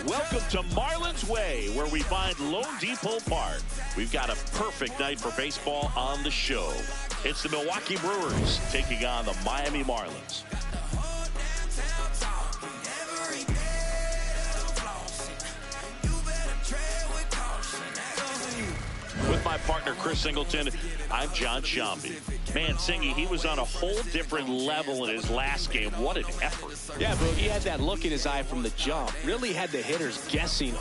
Welcome to Marlins Way, where we find Lone Depot Park. We've got a perfect night for baseball on the show. It's the Milwaukee Brewers taking on the Miami Marlins. With my partner, Chris Singleton, I'm John Shambi. Man, Singy, he was on a whole different level in his last game. What an effort. Yeah, bro, he had that look in his eye from the jump. Really had the hitters guessing.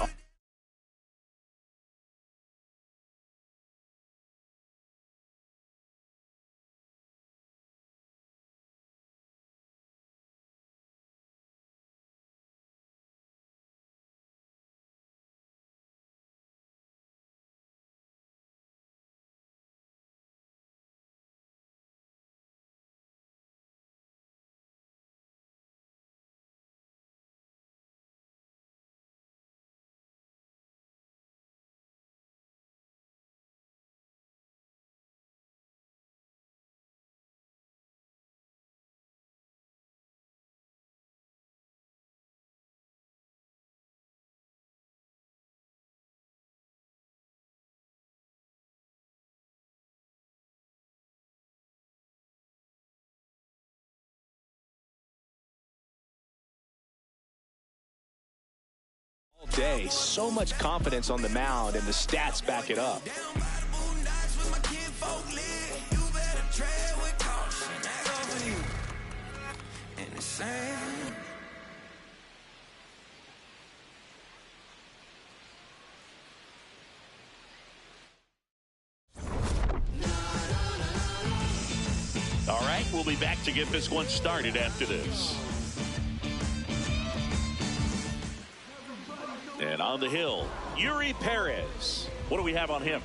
Day, so much confidence on the mound, and the stats back it up. All right, we'll be back to get this one started after this. And on the hill, Yuri Perez. What do we have on him?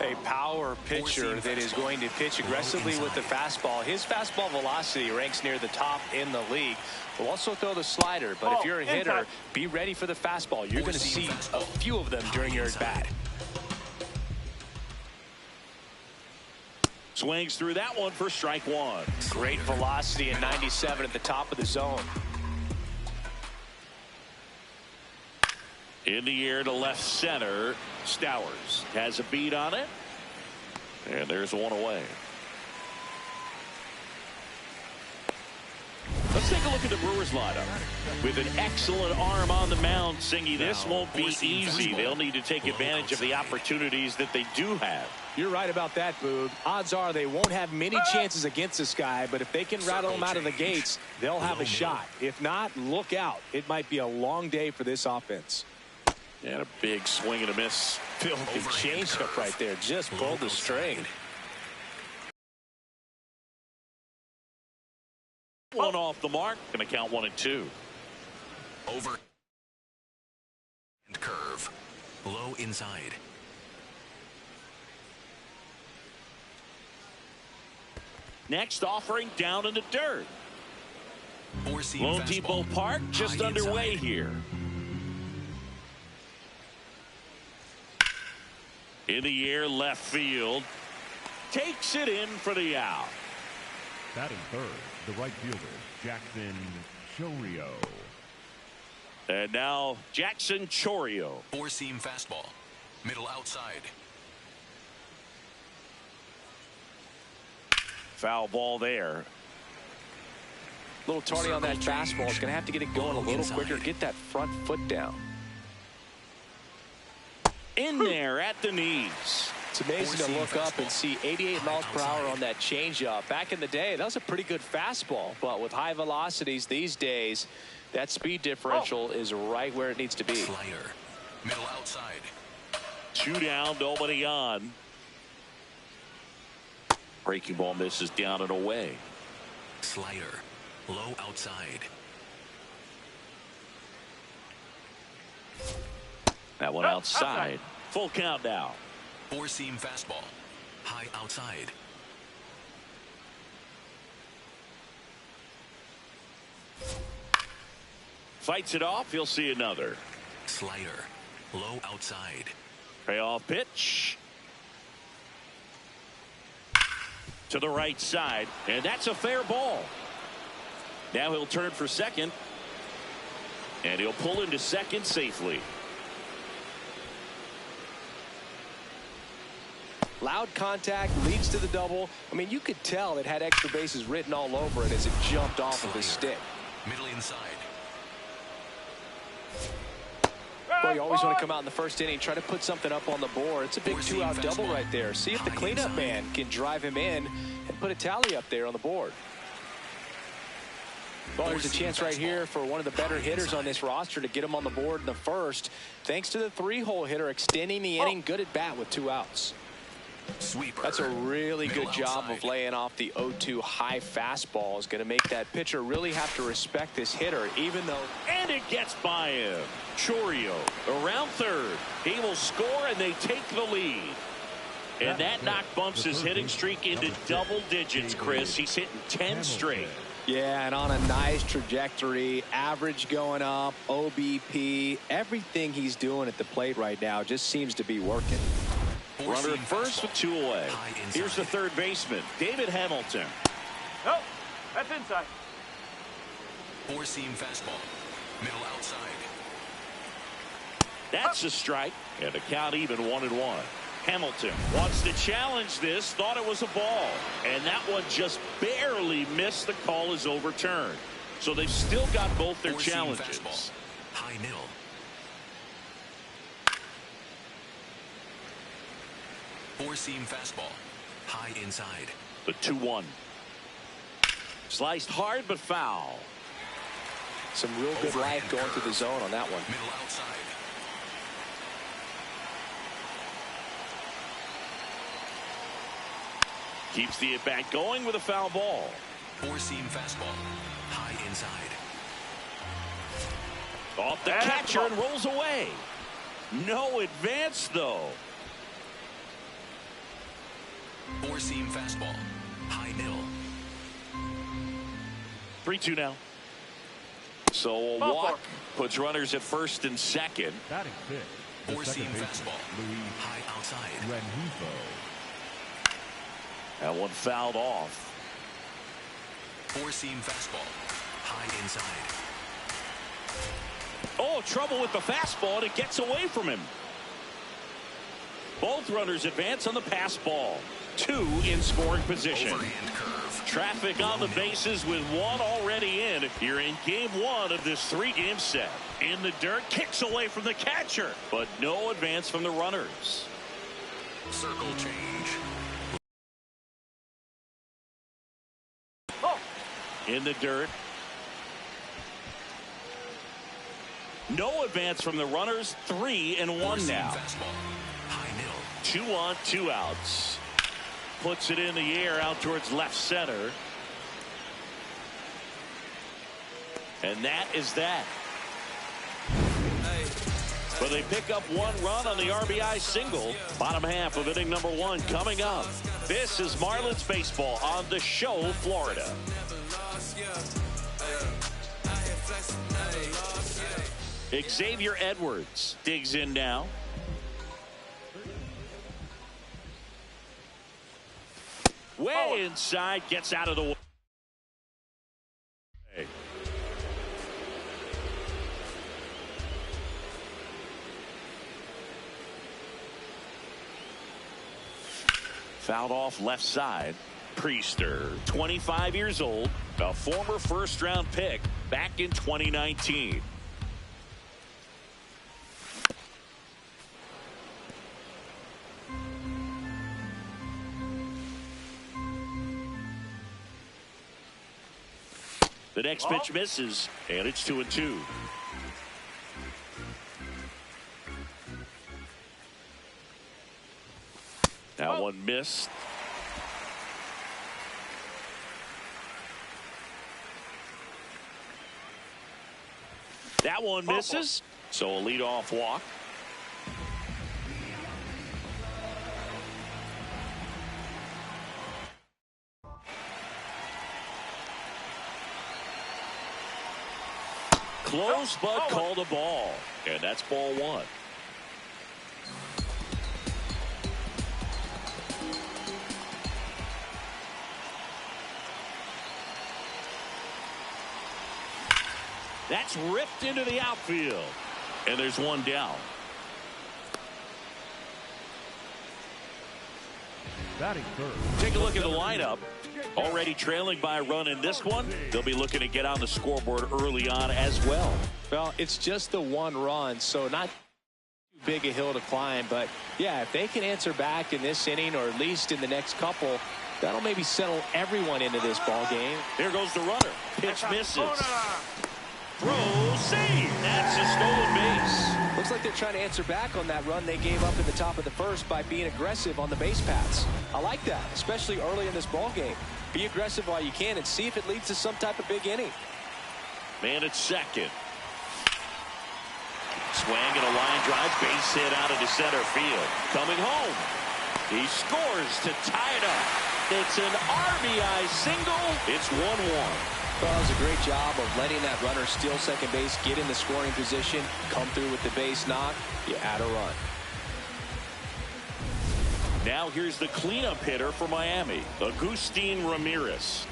A power pitcher that is going to pitch aggressively with the fastball. His fastball velocity ranks near the top in the league. Will also throw the slider, but if you're a hitter, be ready for the fastball. You're going to see a few of them during your at-bat. Swings through that one for strike one. Great velocity in 97 at the top of the zone. In the air to left center, Stowers has a beat on it. And there's one away. Let's take a look at the Brewers lineup. With an excellent arm on the mound, Singy, this won't be easy. They'll need to take advantage of the opportunities that they do have. You're right about that, Boog. Odds are they won't have many chances against this guy, but if they can rattle him out of the gates, they'll have a shot. If not, look out. It might be a long day for this offense. And a big swing and a miss. Filthy changeup right there. Just pulled the string. One off the mark. Going to count 1-2. Over. And curve. Low inside. Next offering down in the dirt. Lone Depot Park just underway here. In the air, left field. Takes it in for the out. Batting third, the right fielder, Jackson Chourio. And now Jackson Chourio. Four-seam fastball. Middle outside. Foul ball there. A little tardy on that fastball. It's going to have to get it going a little quicker. Get that front foot down. In there at the knees. It's amazing to look up and see 88 miles per hour on that changeup. Back in the day, that was a pretty good fastball. But with high velocities these days, that speed differential is right where it needs to be. Slider. Middle outside. 2 down, nobody on. Breaking ball misses down and away. Slider. Low outside. That one outside. Full count now. Four-seam fastball. High outside. Fights it off. He'll see another. Slider. Low outside. Payoff pitch. To the right side. And that's a fair ball. Now he'll turn for second. And he'll pull into second safely. Loud contact leads to the double. I mean, you could tell it had extra bases written all over it as it jumped off of his stick. Middle inside. Well, you always want to come out in the first inning, try to put something up on the board. It's a big two-out double right there. See if the cleanup man can drive him in and put a tally up there on the board. Well, there's a chance right here for one of the better hitters on this roster to get him on the board in the first. Thanks to the three-hole hitter extending the inning. Good at bat with 2 outs. Sweeper. That's a really good job of laying off the 0-2 high fastball. Is going to make that pitcher really have to respect this hitter, even though. And it gets by him. Chourio around third. He will score, and they take the lead. And that knock bumps his hitting streak into double digits, Chris. He's hitting 10 straight. Yeah, and on a nice trajectory, average going up, OBP, everything he's doing at the plate right now just seems to be working. Runner at first with 2 away. Here's the third baseman, David Hamilton. Nope, that's inside. Four-seam fastball. Middle outside. That's a strike, and a count even 1-1. Hamilton wants to challenge this, thought it was a ball, and that one just barely missed. The call is overturned. So they've still got both their challenges. Fastball. High middle. Four-seam fastball. High inside. The 2-1. Sliced hard but foul. Some real good life going through the zone on that one. Middle outside. Keeps the at-bat going with a foul ball. Four-seam fastball. High inside. Off the catcher and rolls away. No advance, though. Four-seam fastball. High middle. 3-2 now. So a walk puts runners at first and second. Batting fifth, Four-seam fastball. High outside. Renfo. That one fouled off. Four-seam fastball. High inside. Oh, trouble with the fastball, and it gets away from him. Both runners advance on the pass ball. 2 in scoring position. Overhand curve. Traffic on the bases with 1 already in. You're in game 1 of this 3-game set. In the dirt, kicks away from the catcher, but no advance from the runners. Circle change. In the dirt. No advance from the runners. 3-1 now. Fastball. High middle. 2 on, 2 outs. Puts it in the air out towards left center. And that is that. But they pick up 1 run on the RBI single. Bottom half of inning number 1 coming up. This is Marlins baseball on the Show, Florida. Xavier Edwards digs in now. Way inside, gets out of the way. Fouled off left side. Priester, 25 years old, a former first-round pick back in 2019. The next pitch misses, and it's 2-2. That one missed. That one misses. So a leadoff walk. Close, but called a ball. And that's ball one. That's ripped into the outfield. And there's one down. Batting third. Take a look at the lineup. Already trailing by a run in this one. They'll be looking to get on the scoreboard early on as well. Well, it's just the one run, so not too big a hill to climb. But, yeah, if they can answer back in this inning or at least in the next couple, that'll maybe settle everyone into this ball game. Here goes the runner. Pitch misses. Throw, save. That's a stolen base. Looks like they're trying to answer back on that run they gave up in the top of the first by being aggressive on the base paths. I like that, especially early in this ball game. Be aggressive while you can and see if it leads to some type of big inning. Man at second. Swing and a line drive, base hit out into center field. Coming home. He scores to tie it up. It's an RBI single. It's 1-1. Well, it was a great job of letting that runner steal second base, get in the scoring position, come through with the base knock. You add a run. Now here's the cleanup hitter for Miami, Agustin Ramirez.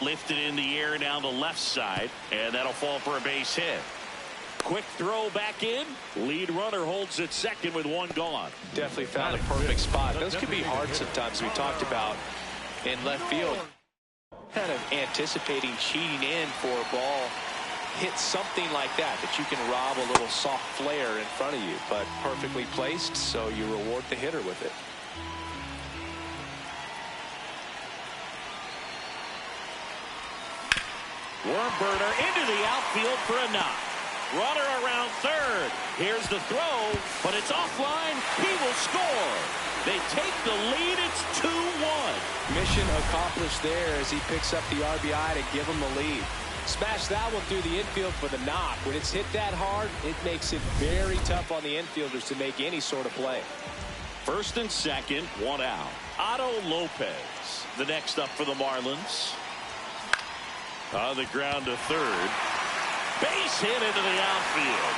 Lifted in the air down the left side, and that'll fall for a base hit. Quick throw back in. Lead runner holds at second with one gone. Definitely found a perfect spot. Those could be hard sometimes. We talked about in left field. Kind of anticipating cheating in for a ball. Hit something like that you can rob a little soft flare in front of you. But perfectly placed, so you reward the hitter with it. Worm burner into the outfield for a knock. Runner around third. Here's the throw, but it's offline. He will score. They take the lead. It's 2-1. Mission accomplished there as he picks up the RBI to give him the lead. Smash that one through the infield for the knock. When it's hit that hard, it makes it very tough on the infielders to make any sort of play. First and second, one out. Otto Lopez, the next up for the Marlins. On the ground to third. Base hit into the outfield.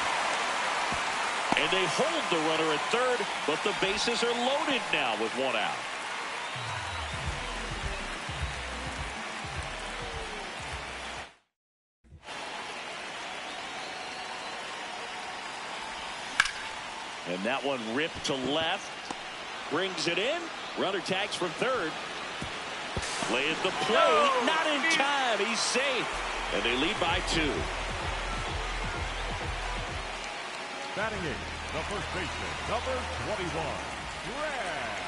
And they hold the runner at third, but the bases are loaded now with one out. And that one ripped to left. Brings it in. Runner tags from third. Play at the plate. Not in time. He's safe. And they lead by 2. Batting eighth, the first baseman, number 21, Brad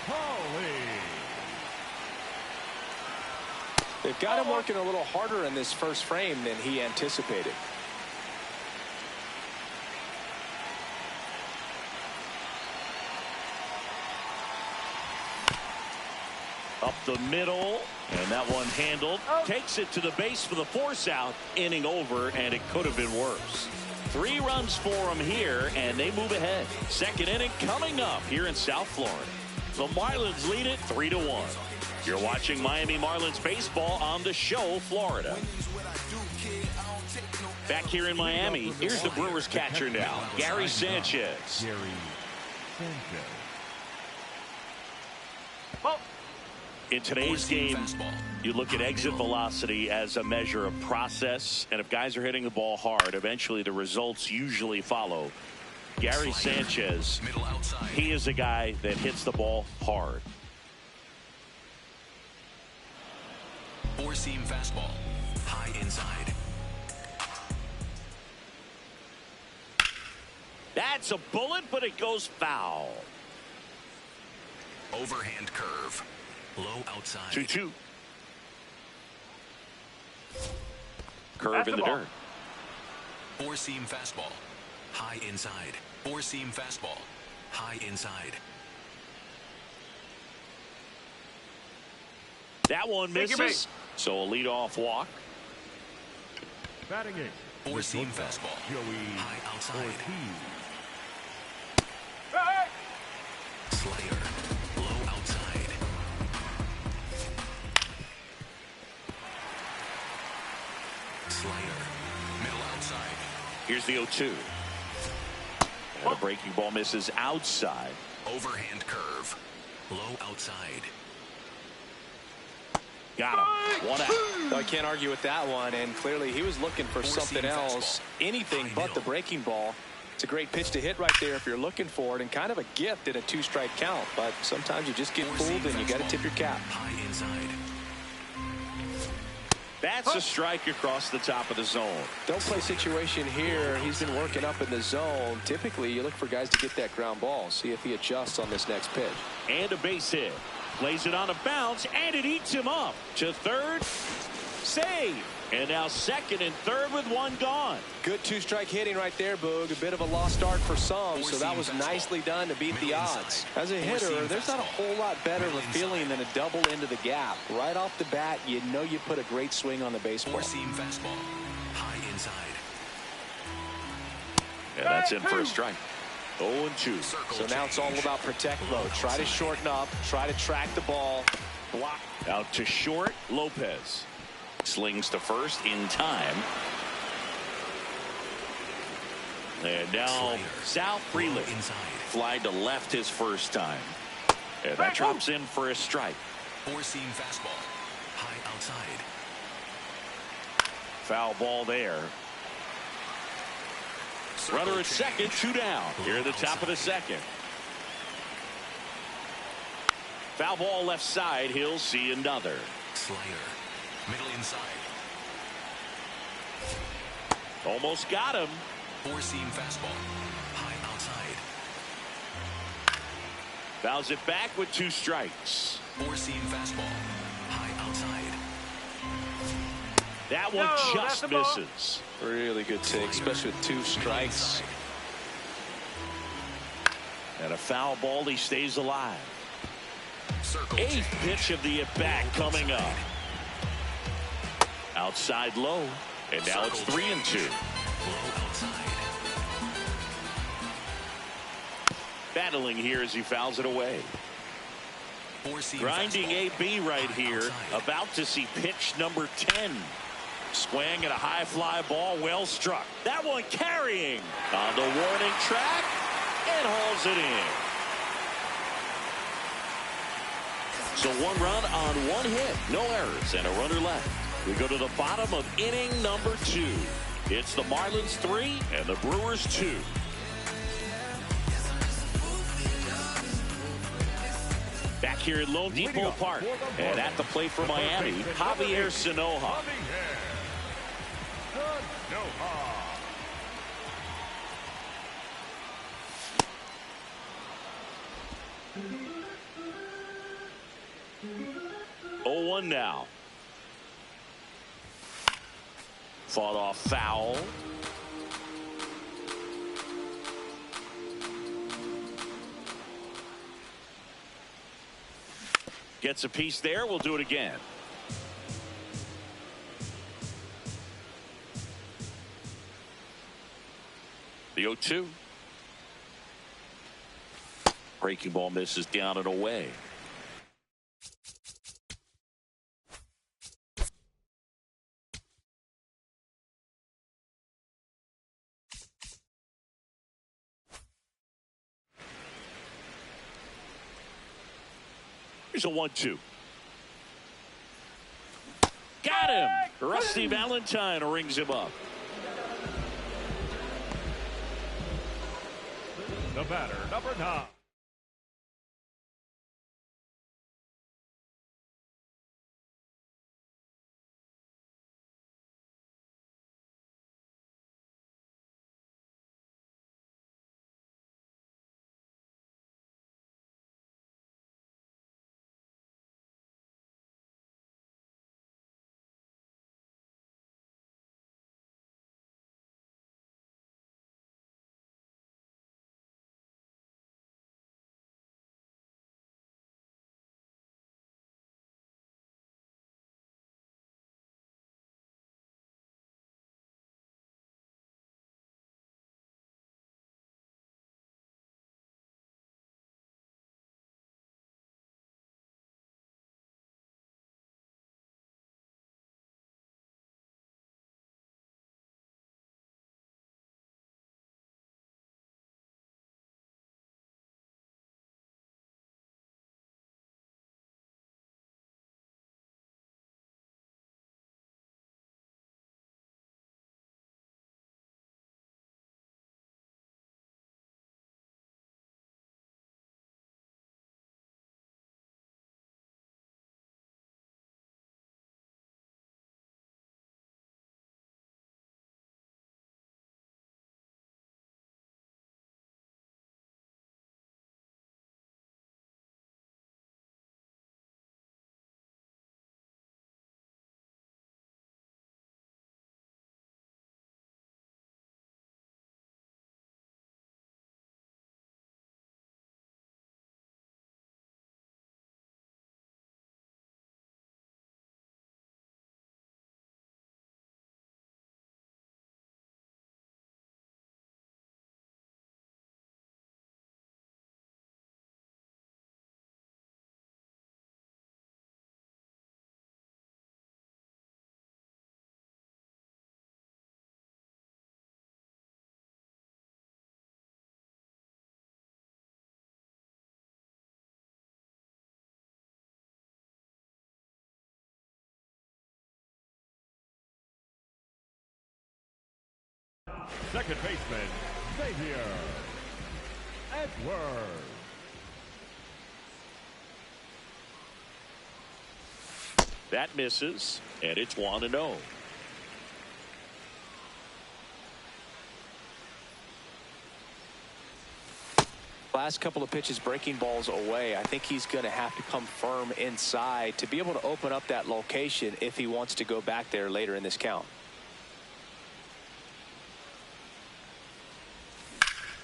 Holly. They've got him working a little harder in this first frame than he anticipated. Up the middle, and that one handled. Takes it to the base for the force out. Inning over, and it could have been worse. 3 runs for them here, and they move ahead. Second inning coming up here in South Florida. The Marlins lead it 3-1. You're watching Miami Marlins baseball on the show, Florida. Back here in Miami, here's the Brewers catcher now, Gary Sanchez. Gary Sanchez. In today's game, you look at exit velocity as a measure of process, and if guys are hitting the ball hard, eventually the results usually follow. Gary Sanchez, he is a guy that hits the ball hard. Four-seam fastball, high inside. That's a bullet, but it goes foul. Overhand curve, low outside. 2-2. Curve in the dirt. Four-seam fastball, high inside. Four-seam fastball, high inside. That one misses, so a leadoff walk. Batting eighth. Four-seam fastball, Joey high outside. Ortiz. Slayer, low outside. Slayer, middle outside. Here's the 0-2. And a breaking ball misses outside. Overhand curve, low outside. Got him. One out. No, I can't argue with that one, and clearly he was looking for something else, anything but the breaking ball. It's a great pitch to hit right there if you're looking for it, and kind of a gift in a two-strike count, but sometimes you just get fooled and you got to tip your cap. High inside. That's a strike across the top of the zone. Don't play situation here. He's been working up in the zone. Typically, you look for guys to get that ground ball. See if he adjusts on this next pitch. And a base hit. Plays it on a bounce, and it eats him up. To third. Save. And now second and third with one gone. Good two-strike hitting right there, Boog. A bit of a lost start for some, so that was nicely done to beat the odds. As a hitter, there's not a whole lot better of a feeling than a double into the gap. Right off the bat, you know you put a great swing on the baseball. Four-seam fastball, high inside. And that's in for a strike. 0-2. So now it's all about protect low. Try to shorten up, try to track the ball. Block. Out to short, Lopez. Slings to first in time. And now Sal Frelick fly to left his first time. And that drops in for a strike. Four-seam fastball, high outside. Foul ball there. Runner at second, 2 down. Here at the top of the second. Foul ball left side. He'll see another. Slayer, middle inside. Almost got him. Four-seam fastball, high outside. Fouls it back with 2 strikes. Four-seam fastball, high outside. That one just misses. Really good take, especially with 2 strikes. And a foul ball, he stays alive. Circle 8th pitch of the at-bat coming up. Outside low, and now it's 3-2. Low outside. Battling here as he fouls it away. Four-seam Grinding fastball, AB right high here, outside. about to see pitch number 10. Swing at a high fly ball, well struck. That one carrying on the warning track and hauls it in. So 1 run on 1 hit, no errors, and a runner left. We go to the bottom of inning number 2. It's the Marlins 3 and the Brewers 2. Back here at Lone Depot Park, and at the plate for Miami, Javier Sanoja. 0-1 now. Fought off foul. Gets a piece there. We'll do it again. The 0-2. Breaking ball misses down and away. Here's a 1-2. Got him. Rusty Valentine rings him up. The batter, number 9. Second baseman, Xavier Edwards. That misses, and it's 1-0. Last couple of pitches breaking balls away. I think he's going to have to come firm inside to be able to open up that location if he wants to go back there later in this count.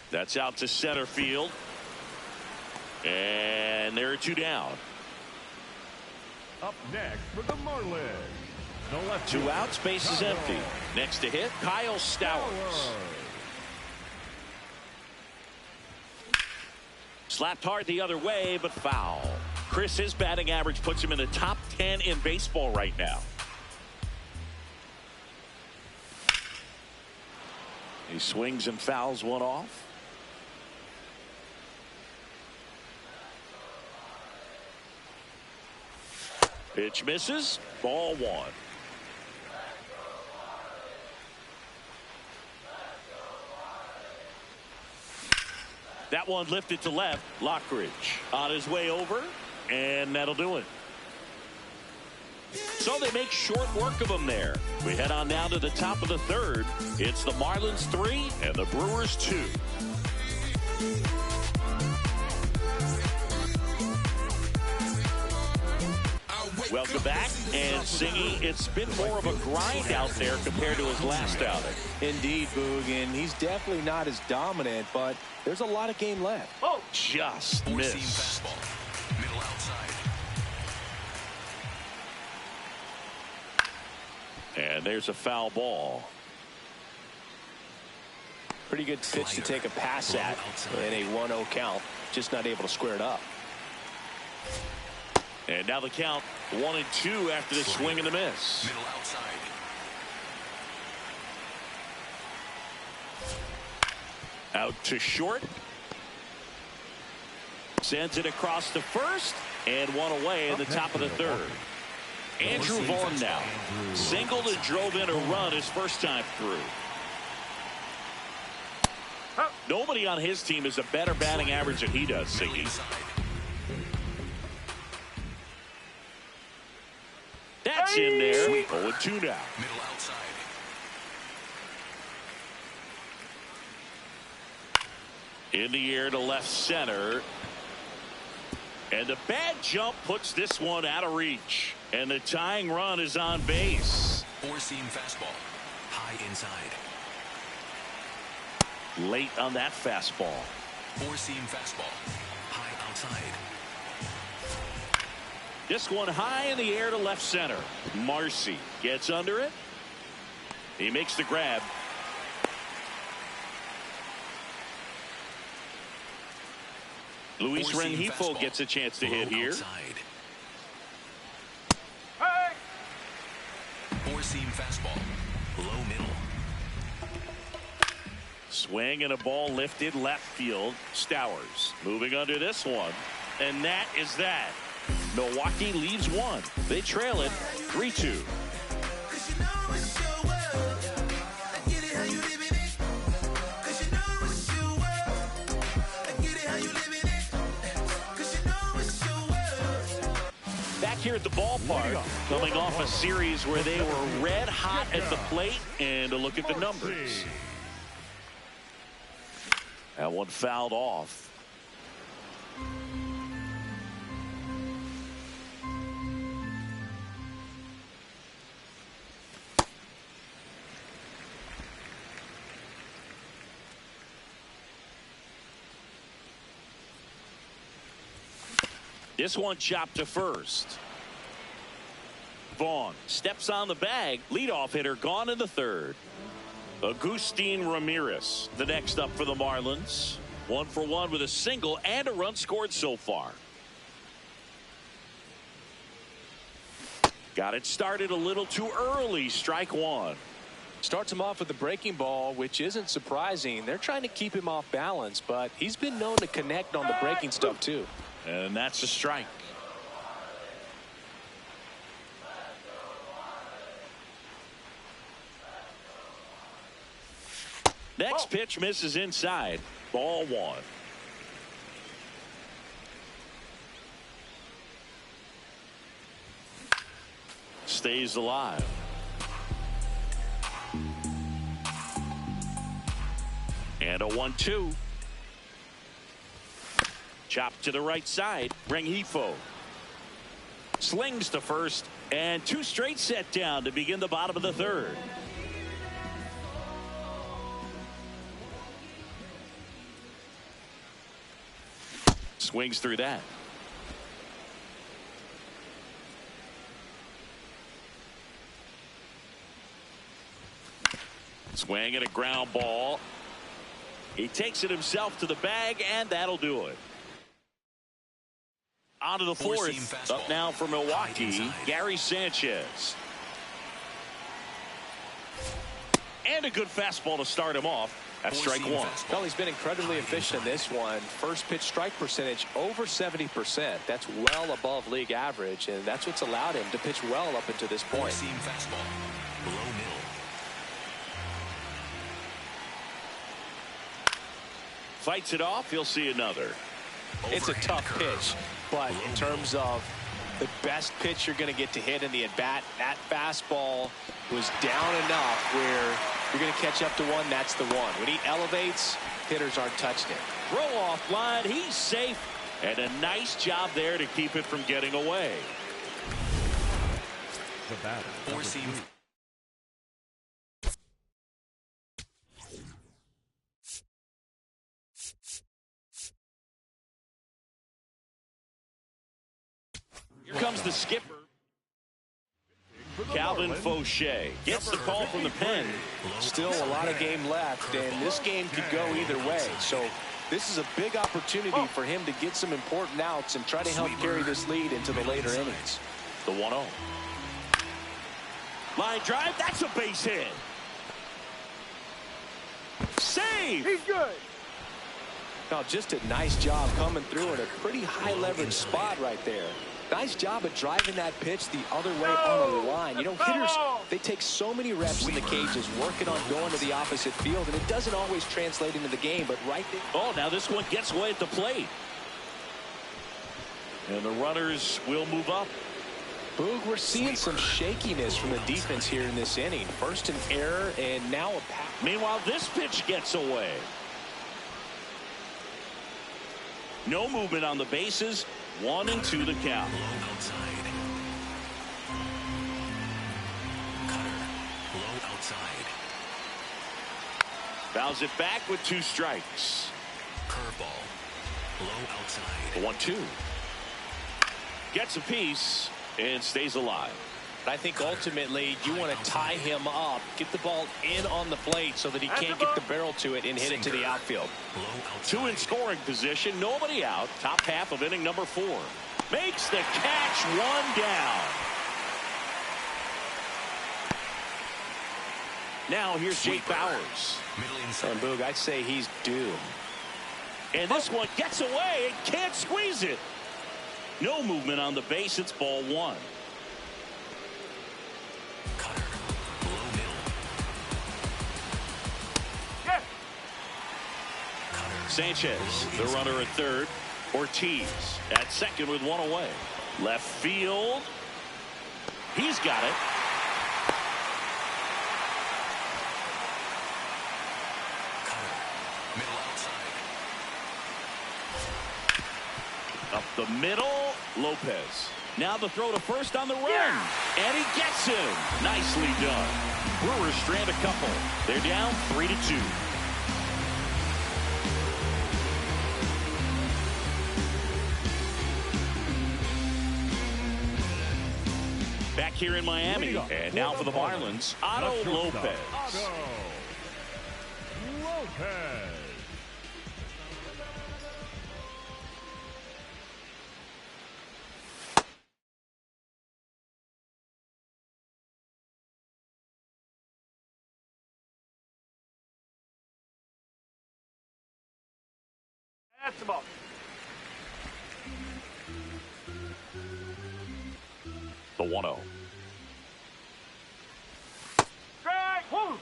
That's out to center field. And there are 2 down. Up next for the Marlins. The left 2 outs, base is empty. Next to hit, Kyle Stowers. Slapped hard the other way, but foul. Chris, his batting average puts him in the top 10 in baseball right now. He swings and fouls one off. Pitch misses. Ball 1. That one lifted to left. Lockridge on his way over, and that'll do it. So they make short work of him there. We head on down to the top of the 3rd. It's the Marlins 3 and the Brewers 2. Welcome back, and Singy, it's been more of a grind out there compared to his last outing. Indeed, Boog, and he's definitely not as dominant, but there's a lot of game left. Oh, just missed. Fastball. Middle outside. And there's a foul ball. Pretty good pitch to take a pass at in a 1-0 count. Just not able to square it up. And now the count 1-2 after the swing and the miss. Middle outside. Out to short. Sends it across to first and one away in the top of the third. Andrew Vaughn now. Singled and drove in a run his first time through. Nobody on his team has a better batting average than he does, Siggy. That's in there. 0-2 now. Middle outside. In the air to left center. And the bad jump puts this one out of reach. And the tying run is on base. Four-seam fastball. High inside. Late on that fastball. Four-seam fastball. High outside. This one high in the air to left center. Marcy gets under it. He makes the grab. Luis Rengifo gets a chance to hit here. Hey! Four-seam fastball. Low middle. Swing and a ball lifted left field. Stowers moving under this one. And that is that. Milwaukee leaves one. They trail it 3-2. Back here at the ballpark, coming off a series where they were red hot at the plate, and a look at the numbers. That one fouled off. This one chopped to first. Vaughn steps on the bag. Leadoff hitter gone in the third. Agustin Ramirez, the next up for the Marlins. 1 for 1 with a single and a run scored so far. Got it started a little too early. Strike one. Starts him off with the breaking ball, which isn't surprising. They're trying to keep him off balance, but he's been known to connect on the breaking stuff too. And that's a strike. Next pitch misses inside. Ball one. Stays alive. And a 1-2. Chopped to the right side. Rengifo slings to first, and 2 straight set down to begin the bottom of the third. Swings through that. Swing and a ground ball. He takes it himself to the bag, and that'll do it. On to the fourth. Up now for Milwaukee, Gary Sanchez. And a good fastball to start him off. That's strike one. Well, he's been incredibly efficient in this one. First pitch strike percentage over 70%. That's well above league average, and that's what's allowed him to pitch well up until this point. Four-seam fastball. Below middle. Fights it off. He'll see another. It's a tough pitch, but in terms of the best pitch you're going to get to hit in the at-bat, that fastball was down enough where you're going to catch up to one. That's the one. When he elevates, hitters aren't touching it. Throw off line. He's safe. And a nice job there to keep it from getting away. The batter. Four-seam. Here comes the skipper. Calvin Fauché gets the call from the pen. Still a lot of game left, and this game could go either way. So this is a big opportunity for him to get some important outs and try to help carry this lead into the later innings. The 1-0. Line drive. That's a base hit. Save. He's good. Now, just a nice job coming through in a pretty high leverage spot right there. Nice job of driving that pitch the other way on the line. You know, hitters, they take so many reps in the cages working on going to the opposite field, and it doesn't always translate into the game, but right there. Oh, now this one gets away at the plate. And the runners will move up. Boog, we're seeing some shakiness from the defense here in this inning. First an error, and now a pass. Meanwhile, this pitch gets away. No movement on the bases. 1-2 the count. Low outside. Cutter. Low outside. Fouls it back with 2 strikes. Curveball. Low outside. The 1-2. Gets a piece and stays alive. I think ultimately you want to tie him up, get the ball in on the plate so that he can't get the barrel to it and hit it to the outfield. 2 in scoring position, nobody out. Top half of inning number 4. Makes the catch, 1 down. Now here's Jake Bauers. And Boog, I'd say he's due. And this one gets away and can't squeeze it. No movement on the base. It's ball 1. Cutter. Low middle. Yes. Cutter. Sanchez, the runner at third. Ortiz at second with 1 away. Left field. He's got it. Cutter. Middle outside. Up the middle, Lopez. Now the throw to first on the run. And he gets him. Nicely done. Brewers strand a couple. They're down 3-2. Back here in Miami. And now for the Marlins, Otto Lopez. Otto Lopez. That's the ball. The 1-0. Strike. Woo.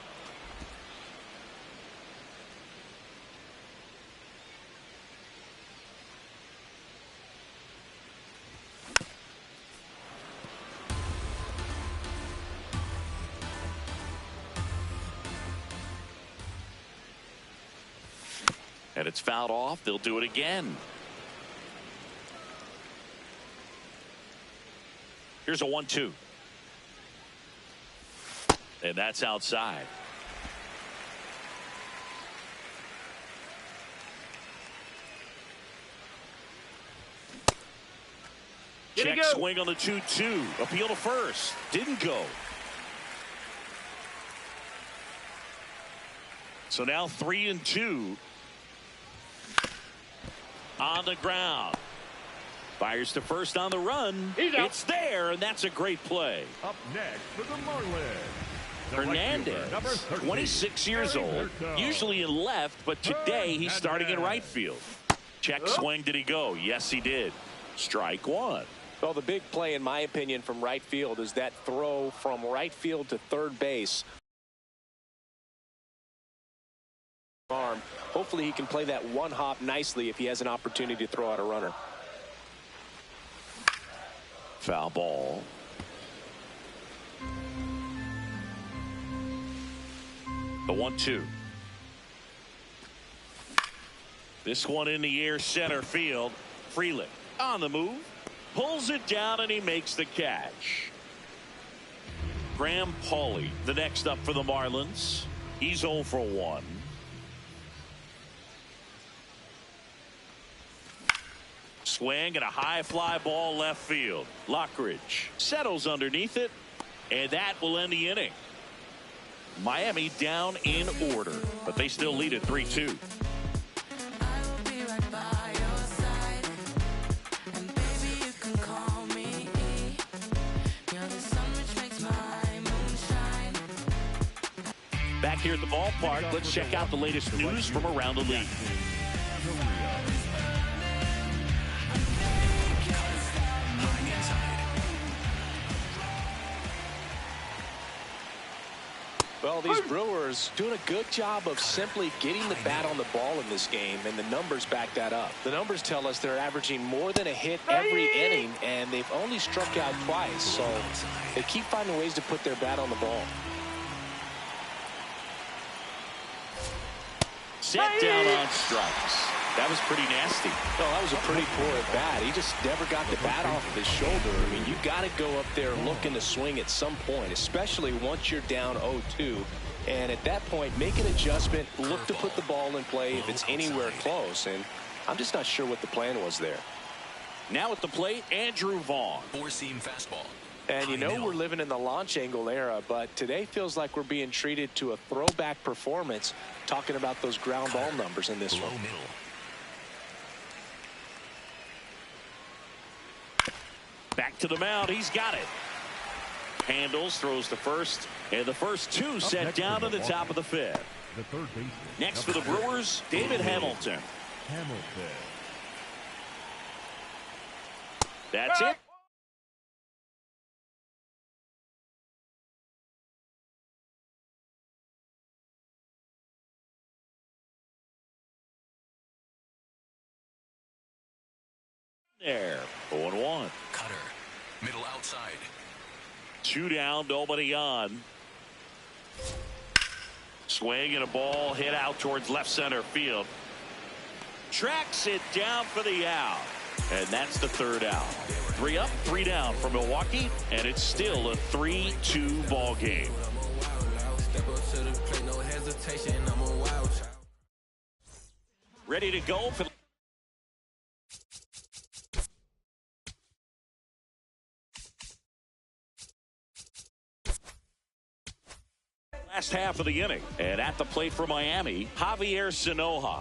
And it's fouled off. They'll do it again. Here's a 1-2. And that's outside. Check swing on the 2-2. Appeal to first. Didn't go. So now 3-2. On the ground. Fires to first on the run. It's there, and that's a great play. Up next for the Marlins, the Hernandez, right fielder, 26 years old, usually in left, but today he's starting in right field. Check swing. Did he go? Yes, he did. Strike 1. Well, the big play, in my opinion, from right field is that throw from right field to third base. Arm. Hopefully he can play that one hop nicely if he has an opportunity to throw out a runner. Foul ball. The 1-2. This one in the air, center field. Freeland on the move. Pulls it down and he makes the catch. Graham Pauley, the next up for the Marlins. He's 0 for 1. Swing and a high fly ball left field. Lockridge settles underneath it, and that will end the inning. Miami down in order, but they still lead at 3-2. Back here at the ballpark, let's check out the latest news from around the league. Well, these Brewers doing a good job of simply getting the bat on the ball in this game, and the numbers back that up. The numbers tell us they're averaging more than a hit every inning, and they've only struck out twice, so they keep finding ways to put their bat on the ball. Set down on strikes. That was pretty nasty. No, that was a pretty poor at bat. He just never got the bat off of his shoulder. I mean, you got to go up there looking to swing at some point, especially once you're down 0-2. And at that point, make an adjustment, look to put the ball in play if it's anywhere close. And I'm just not sure what the plan was there. Now at the plate, Andrew Vaughn. Four-seam fastball. And you know we're living in the launch angle era, but today feels like we're being treated to a throwback performance, talking about those ground ball numbers in this Low one. middle. Back to the mound. He's got it. Handles, throws to first, and the first two set down to the top of the fifth. The third baseman. Next for the Brewers, David Hamilton. Hamilton. That's it. There, 0-1. Cutter. Middle outside. 2 down, nobody on. Swing and a ball hit out towards left center field. Tracks it down for the out. And that's the third out. 3 up, 3 down for Milwaukee, and it's still a 3-2 ball game. Ready to go for last half of the inning. And at the plate for Miami, Javier Sanoja.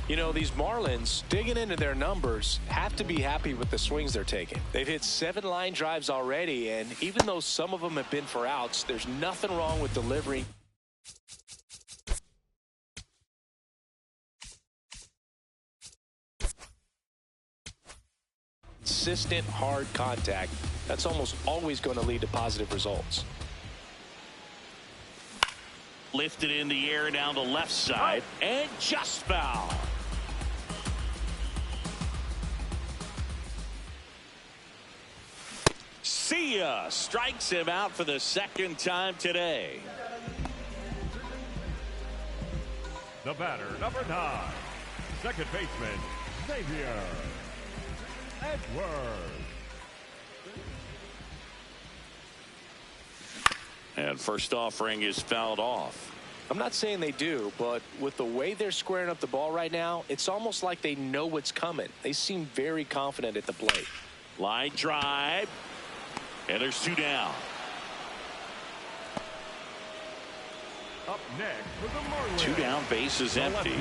You know, these Marlins, digging into their numbers, have to be happy with the swings they're taking. They've hit 7 line drives already, and even though some of them have been for outs, there's nothing wrong with delivering. Consistent, hard contact. That's almost always going to lead to positive results. Lifted in the air down the left side, and just foul. See ya. Strikes him out for the second time today. The batter, number 9. Second baseman, Xavier Edwards. And first offering is fouled off. I'm not saying they do, but with the way they're squaring up the ball right now, it's almost like they know what's coming. They seem very confident at the plate. Line drive. And there's 2 down. Up next for the Marlins. 2 down, base is empty.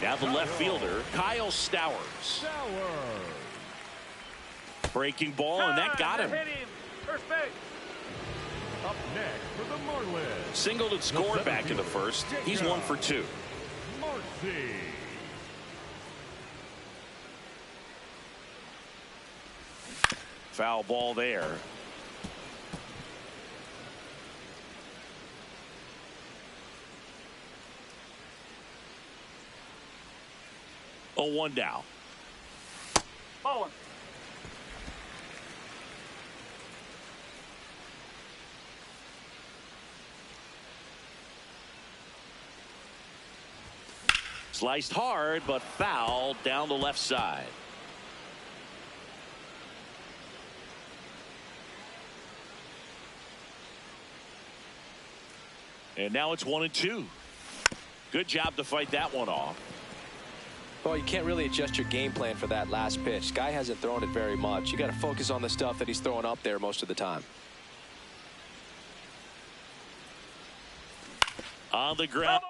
Now the left fielder, Kyle Stowers. Breaking ball, and that got him. First base. Up next for the Marlins. Singled and scored back in the first. He's 1 for 2. Marcy. Foul ball there. Oh, 1 down. Bowling. Sliced hard, but fouled down the left side. And now it's 1-2. Good job to fight that one off. Well, you can't really adjust your game plan for that last pitch. Guy hasn't thrown it very much. You got to focus on the stuff that he's throwing up there most of the time. On the ground.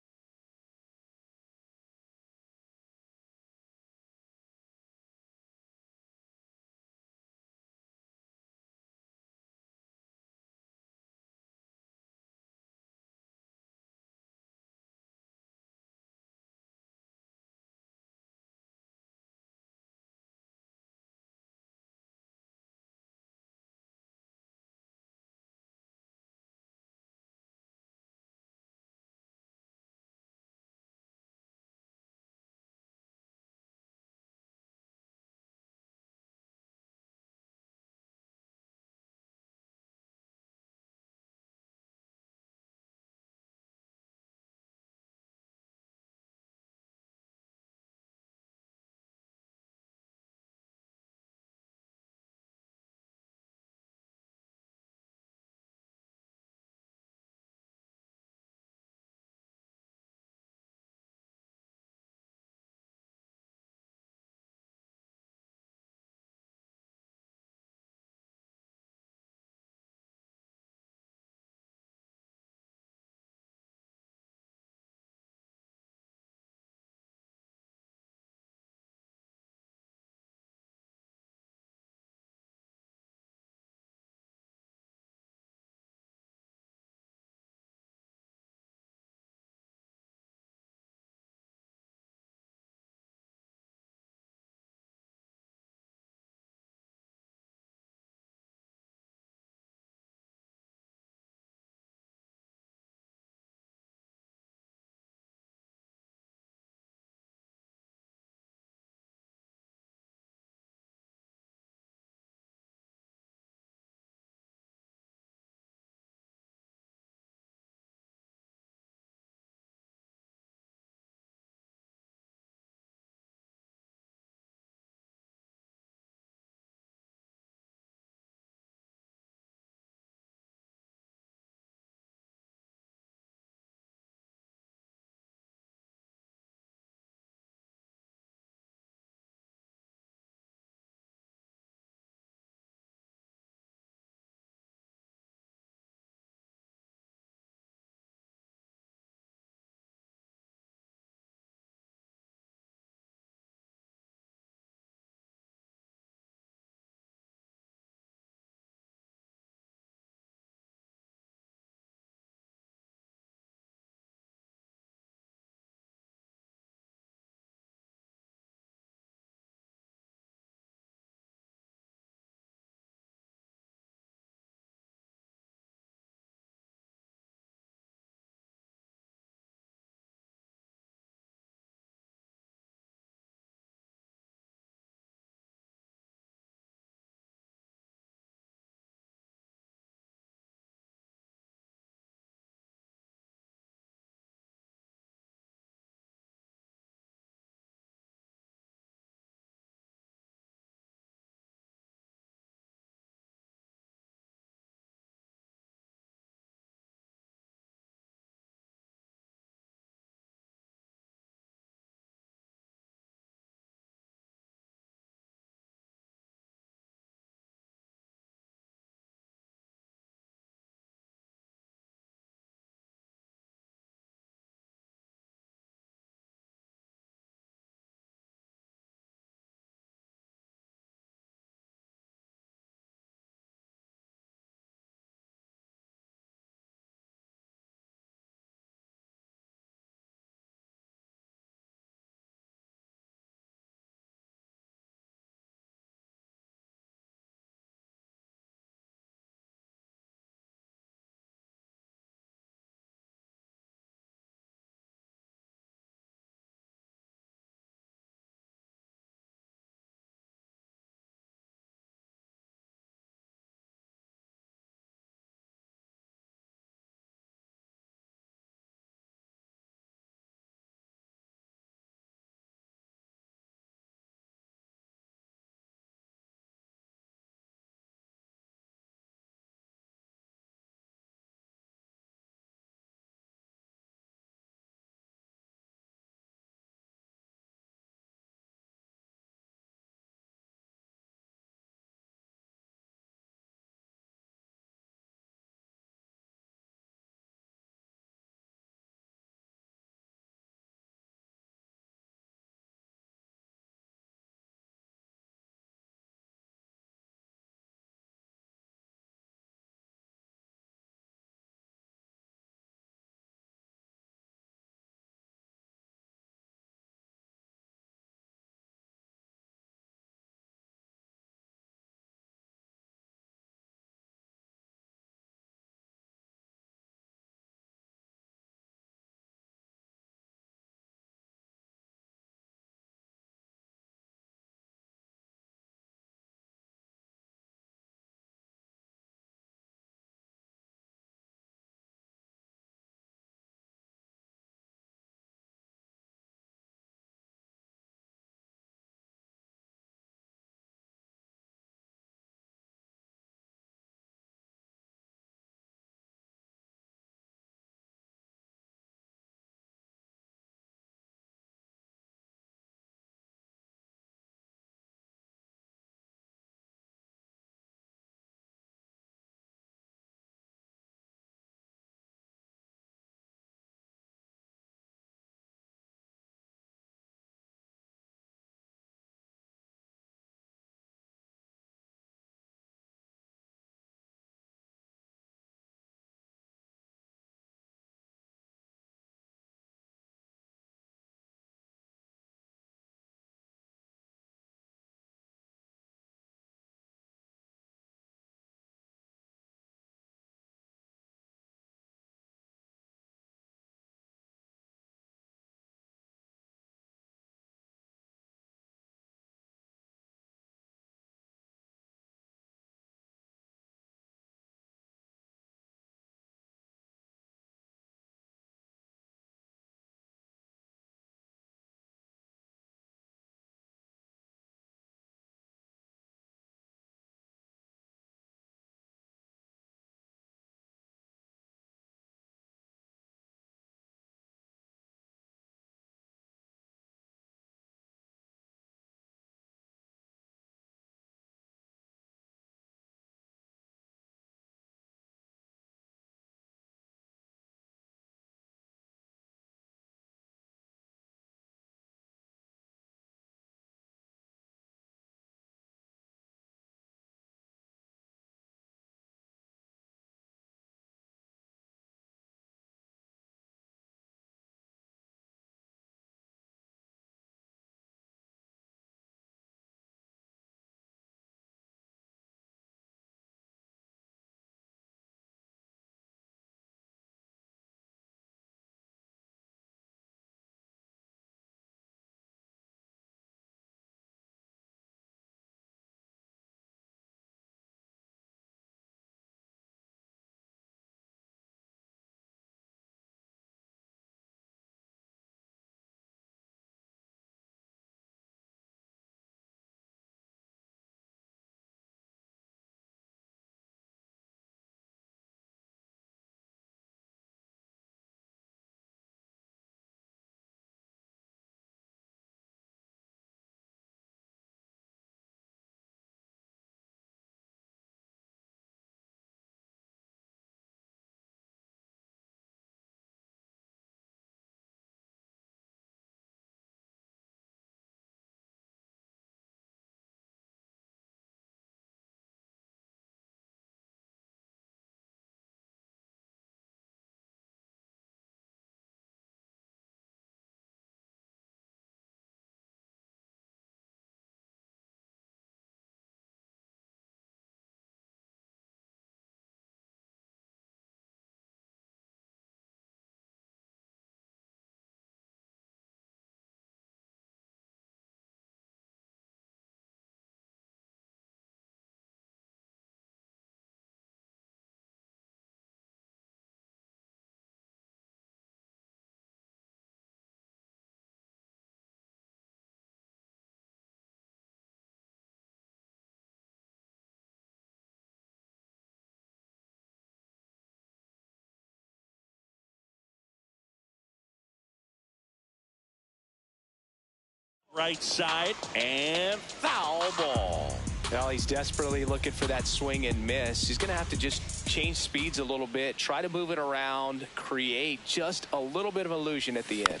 Right side and foul ball. Well, he's desperately looking for that swing and miss. He's going to have to just change speeds a little bit, try to move it around, create just a little bit of illusion at the end.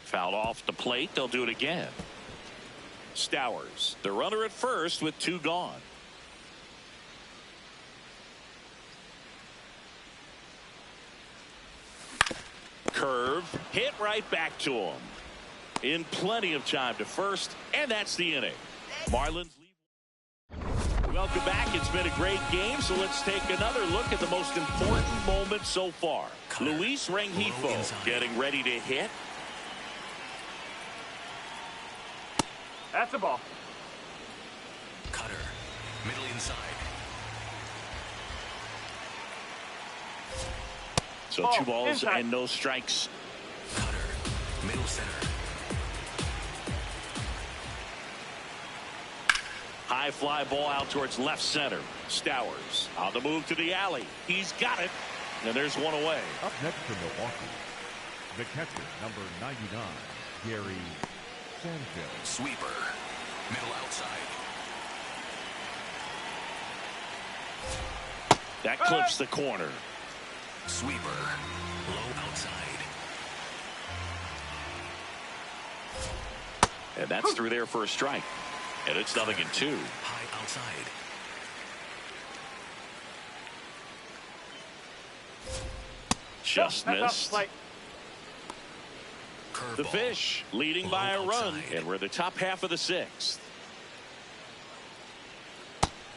Fouled off the plate. They'll do it again. Stowers, the runner at first with 2 gone. Curve hit right back to him in plenty of time to first, and that's the inning. Marlins lead. Welcome back. It's been a great game, so let's take another look at the most important moment so far. Luis Rengifo getting ready to hit. That's the ball. Cutter. Middle inside. So 2 balls inside. and no strikes. Cutter. Middle center. High fly ball out towards left center. Stowers on the move to the alley. He's got it. And there's one away. Up next for Milwaukee, the catcher, number 99, Gary Fanchise. Sweeper. Middle outside. That clips the corner. Sweeper. Low outside. And that's through there for a strike. And it's 0-2. High outside. Just missed. Like The Curveball. Fish leading by a Low run. outside. And we're the top half of the 6th.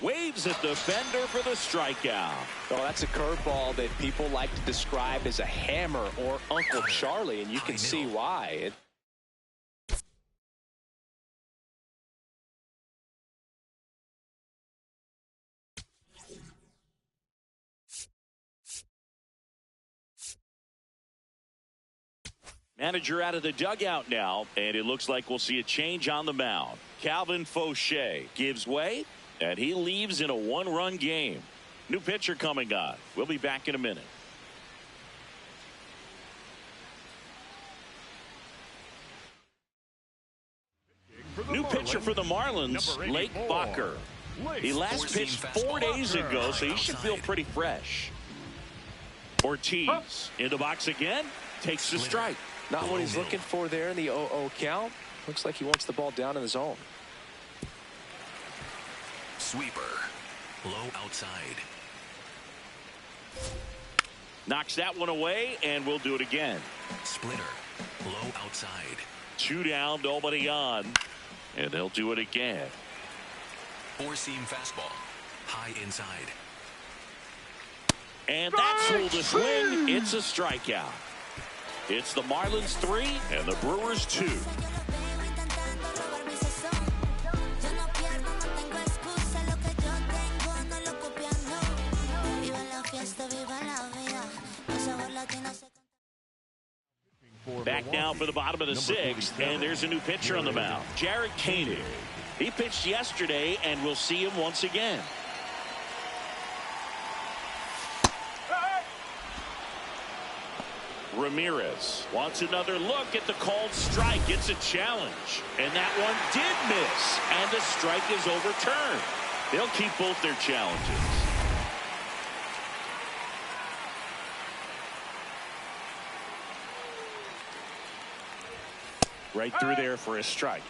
Waves at the fender for the strikeout. Well, that's a curveball that people like to describe as a hammer or Uncle Charlie, and you can see why. Manager out of the dugout now, and it looks like we'll see a change on the mound. Calvin Fauché gives way, and he leaves in a 1-run game. New pitcher coming on. We'll be back in a minute. New pitcher for the Marlins, Lake Bacher. He last pitched 4 days ago, so he should feel pretty fresh. Ortiz in the box again, takes the strike. Not what he's looking for there in the 0-0 count. Looks like he wants the ball down in the zone. Sweeper. Low outside. Knocks that one away, and we'll do it again. Splitter. Low outside. 2 down, nobody on. And they'll do it again. 4-seam fastball. High inside. And that's ruled a swing. It's a strikeout. It's the Marlins 3 and the Brewers 2. Back now for the bottom of the 6th, and there's a new pitcher on the mound, Jarred Koenig. He pitched yesterday, and we'll see him once again. Ramirez wants another look at the called strike. It's a challenge, and that one did miss, and the strike is overturned. They'll keep both their challenges. Right through there for a strike.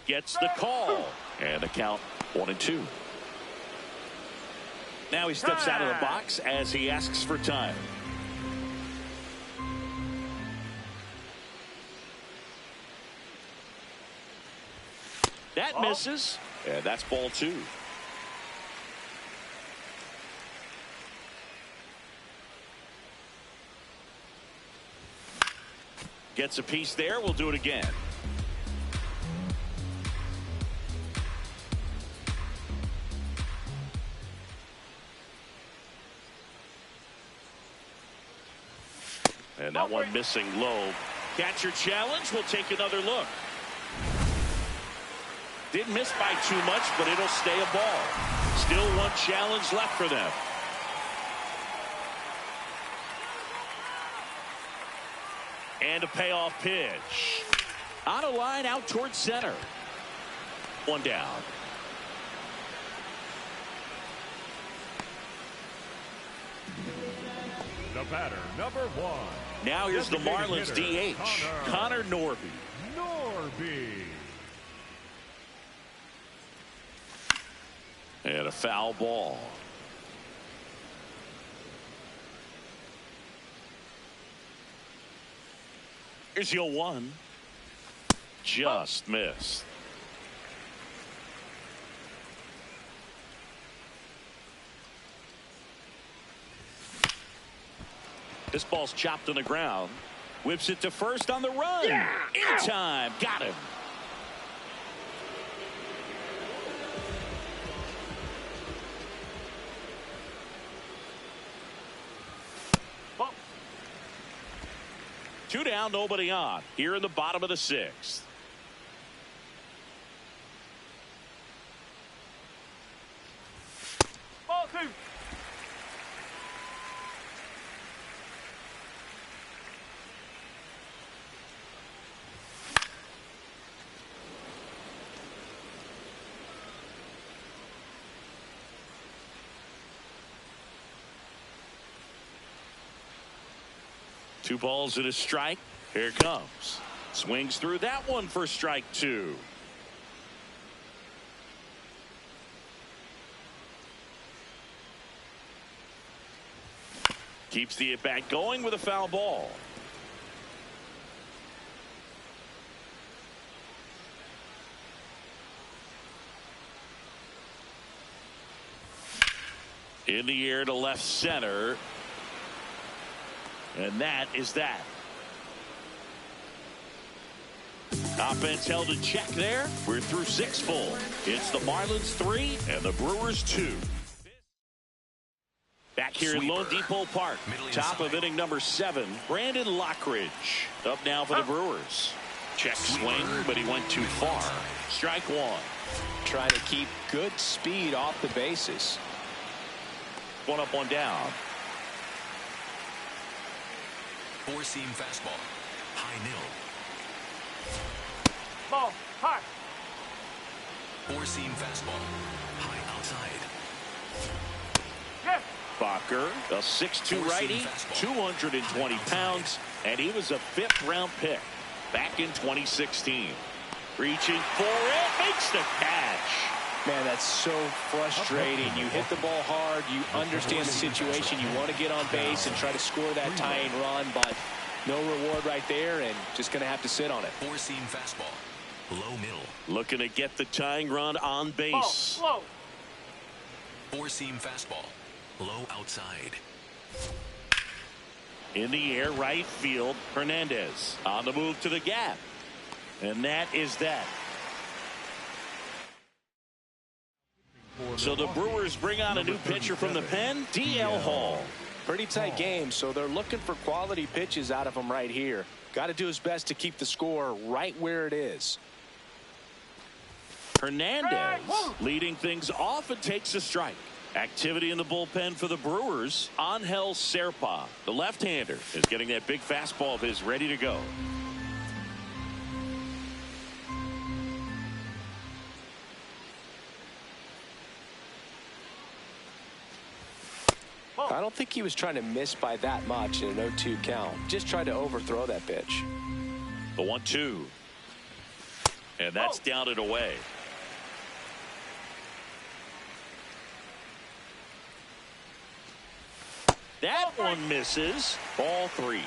Gets the call, and the count 1-2. Now he steps out of the box as he asks for time. That misses, and that's ball 2. Gets a piece there. We'll do it again. And that one missing low. Catcher challenge. We'll take another look. Didn't miss by too much, but it'll stay a ball. Still one challenge left for them. And a payoff pitch. On a line out towards center. One down. The batter, number 1. Now here's the Marlins hitter, DH, Connor Norby. And a foul ball. Here's your 1. Just missed. This ball's chopped on the ground. Whips it to first on the run. Yeah. In time. Got him. Ball. 2 down, nobody on. Here in the bottom of the 6th. Ball 2. Two balls and a strike. Here it comes. Swings through that one for strike 2. Keeps the at-bat going with a foul ball. In the air to left center. And that is that. Offense held in check there. We're through 6 full. It's the Marlins 3 and the Brewers 2. Back here in Lone Depot Park. Top of inning number 7. Brandon Lockridge up now for the Brewers. Check swing, but he went too far. Strike 1. Trying to keep good speed off the bases. 1 up, 1 down. 4-seam fastball. High nil. Ball. High. 4-seam fastball. High outside. Yes. Bacher, a 6'2 righty, 220 pounds, and he was a 5th-round pick back in 2016. Reaching for it, makes the catch. Man, that's so frustrating. You hit the ball hard. You understand the situation. You want to get on base and try to score that tying run, but no reward right there, and just going to have to sit on it. 4-seam fastball. Low middle. Looking to get the tying run on base. Ball. 4-seam fastball. Low outside. In the air, right field, Hernandez on the move to the gap. And that is that. So the Brewers bring on a new pitcher from the pen, DL Hall. Pretty tight game, so they're looking for quality pitches out of him right here. Got to do his best to keep the score right where it is. Hernandez leading things off and takes a strike. Activity in the bullpen for the Brewers. Angel Serpa, the left-hander, is getting that big fastball of his ready to go. I don't think he was trying to miss by that much in an 0-2 count. Just tried to overthrow that pitch. The 1-2. And that's down and away. That one misses. Ball 3.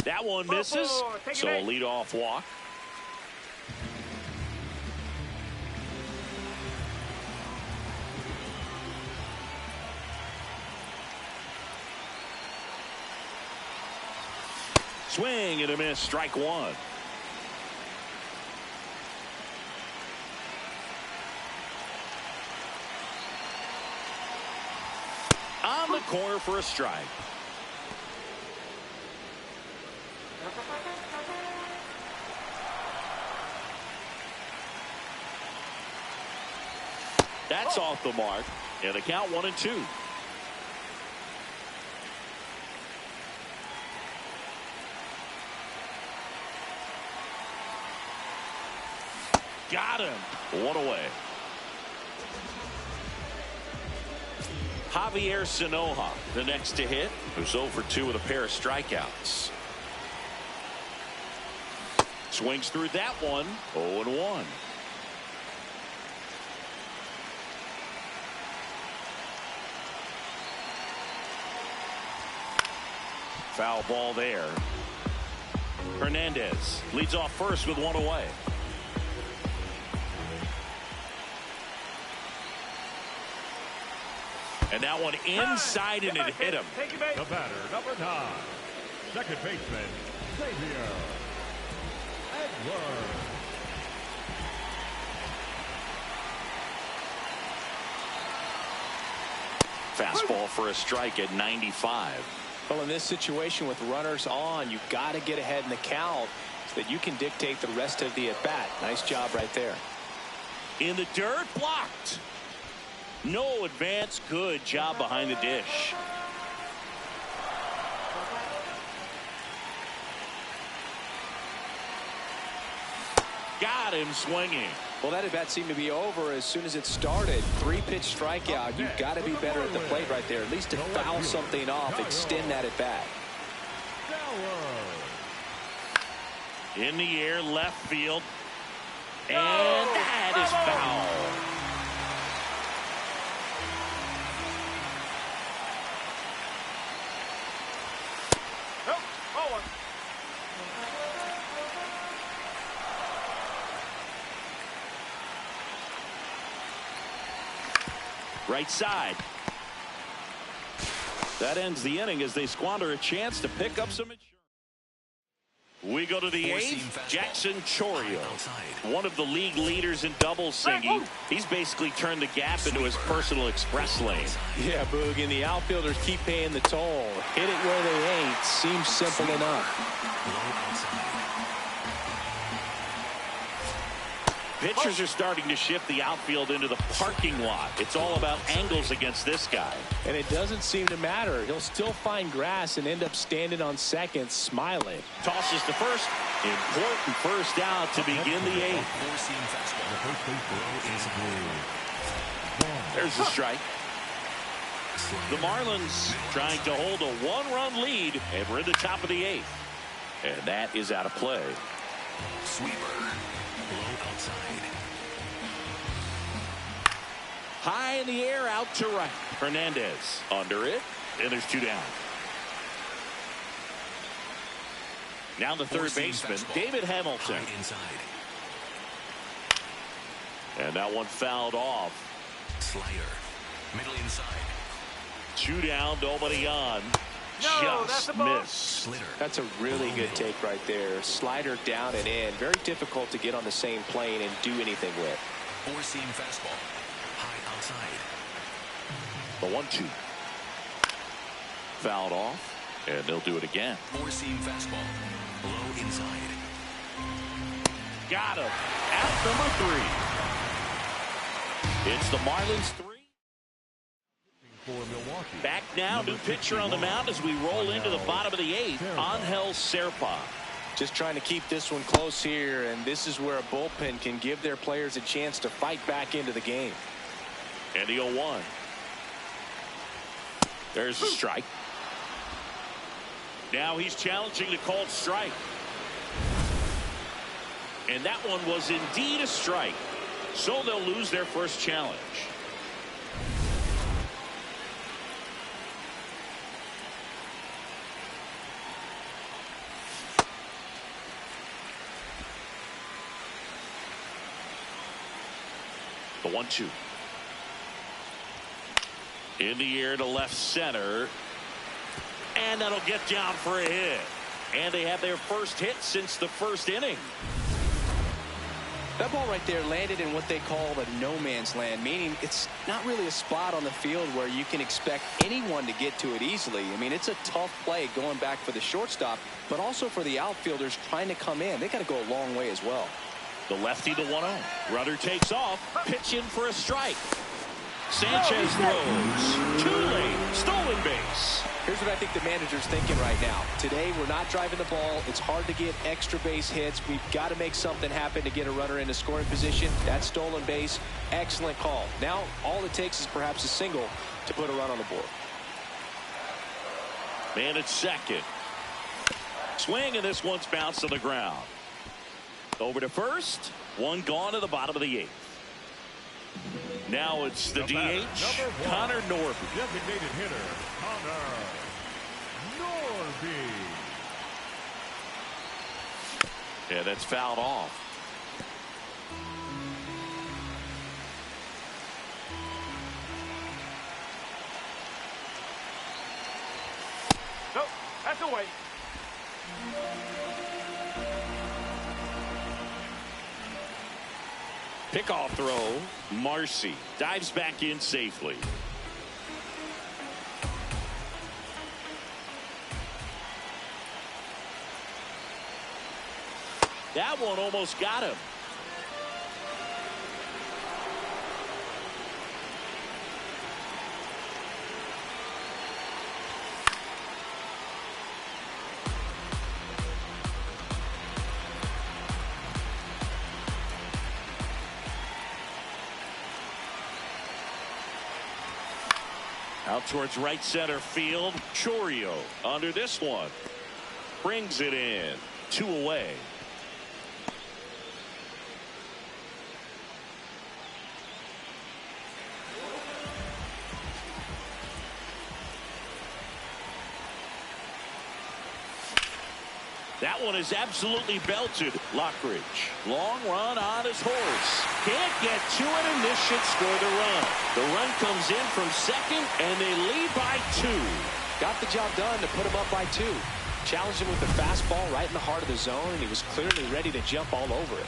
That one misses. So a leadoff walk. Swing and a miss. Strike 1. On the corner for a strike. That's off the mark. And the count 1-2. Got him. One away. Javier Sanoja, the next to hit, who's 0 for 2 with a pair of strikeouts. Swings through that one. 0-1. Foul ball there. Hernandez leads off first with 1 away. And that one inside, and it hit him. The batter, number 9, second baseman, Xavier Edwards. Fastball for a strike at 95. Well, in this situation with runners on, you've got to get ahead in the count so that you can dictate the rest of the at-bat. Nice job right there. In the dirt, blocked. No advance. Good job behind the dish. Got him swinging. Well, that at-bat seemed to be over as soon as it started. 3-pitch strikeout. You've got to be better at the plate right there, at least to foul something off, extend that at-bat. In the air, left field. And that is foul. Right side. That ends the inning as they squander a chance to pick up some insurance. We go to the 8th. Jackson Chourio, one of the league leaders in double singing. He's basically turned the gap into his personal express lane. Yeah, Boog, and the outfielders keep paying the toll. Hit it where they ain't. Seems simple enough. Pitchers are starting to shift the outfield into the parking lot. It's all about angles against this guy. And it doesn't seem to matter. He'll still find grass and end up standing on second, smiling. Tosses to first. Important first out to begin the 8th. There's the strike. The Marlins trying to hold a 1-run lead, and we're in the top of the 8th. And that is out of play. Sweeper. Low outside. High in the air, out to right. Hernandez under it, and there's 2 down. Now the third baseman, David Hamilton. Inside. And that one fouled off. Slider. Middle inside. 2 down, nobody on. No, that's Just a ball. missed. Slitter. That's a really good take right there. Slider down and in. Very difficult to get on the same plane and do anything with. 4-seam fastball. High outside. The 1-2. Fouled off, and they'll do it again. 4-seam fastball. Low inside. Got him. Out number 3. It's the Marlins 3. For Milwaukee. Back now, new pitcher on the mound as we roll into the bottom of the 8th. Angel Serpa. Just trying to keep this one close here, and this is where a bullpen can give their players a chance to fight back into the game. And the 0-1. There's the strike. Now he's challenging the called strike. And that one was indeed a strike. So they'll lose their first challenge. The 1-2. In the air to left center. And that'll get down for a hit. And they have their first hit since the first inning. That ball right there landed in what they call the no man's land, meaning it's not really a spot on the field where you can expect anyone to get to it easily. I mean, it's a tough play going back for the shortstop, but also for the outfielders trying to come in. They got to go a long way as well. The lefty, the 1-0. Runner takes off. Pitch in for a strike. Sanchez throws. Too late. Stolen base. Here's what I think the manager's thinking right now. Today, we're not driving the ball. It's hard to get extra base hits. We've got to make something happen to get a runner into scoring position. That stolen base, excellent call. Now, all it takes is perhaps a single to put a run on the board. Man at second. Swing, and this one's bounced to the ground. Over to first. One gone to the bottom of the 8th. Now it's the DH, Connor Norby. Designated hitter, Connor Norby. Yeah, that's fouled off. Nope, that's away. Pickoff throw. Marcy dives back in safely. That one almost got him. Out towards right center field. Chorio under this one. Brings it in. 2 away. That one is absolutely belted. Lockridge. Long run on his horse. Can't get to it, and this should score the run. The run comes in from second, and they lead by 2. Got the job done to put him up by 2. Challenged him with the fastball right in the heart of the zone, and he was clearly ready to jump all over it.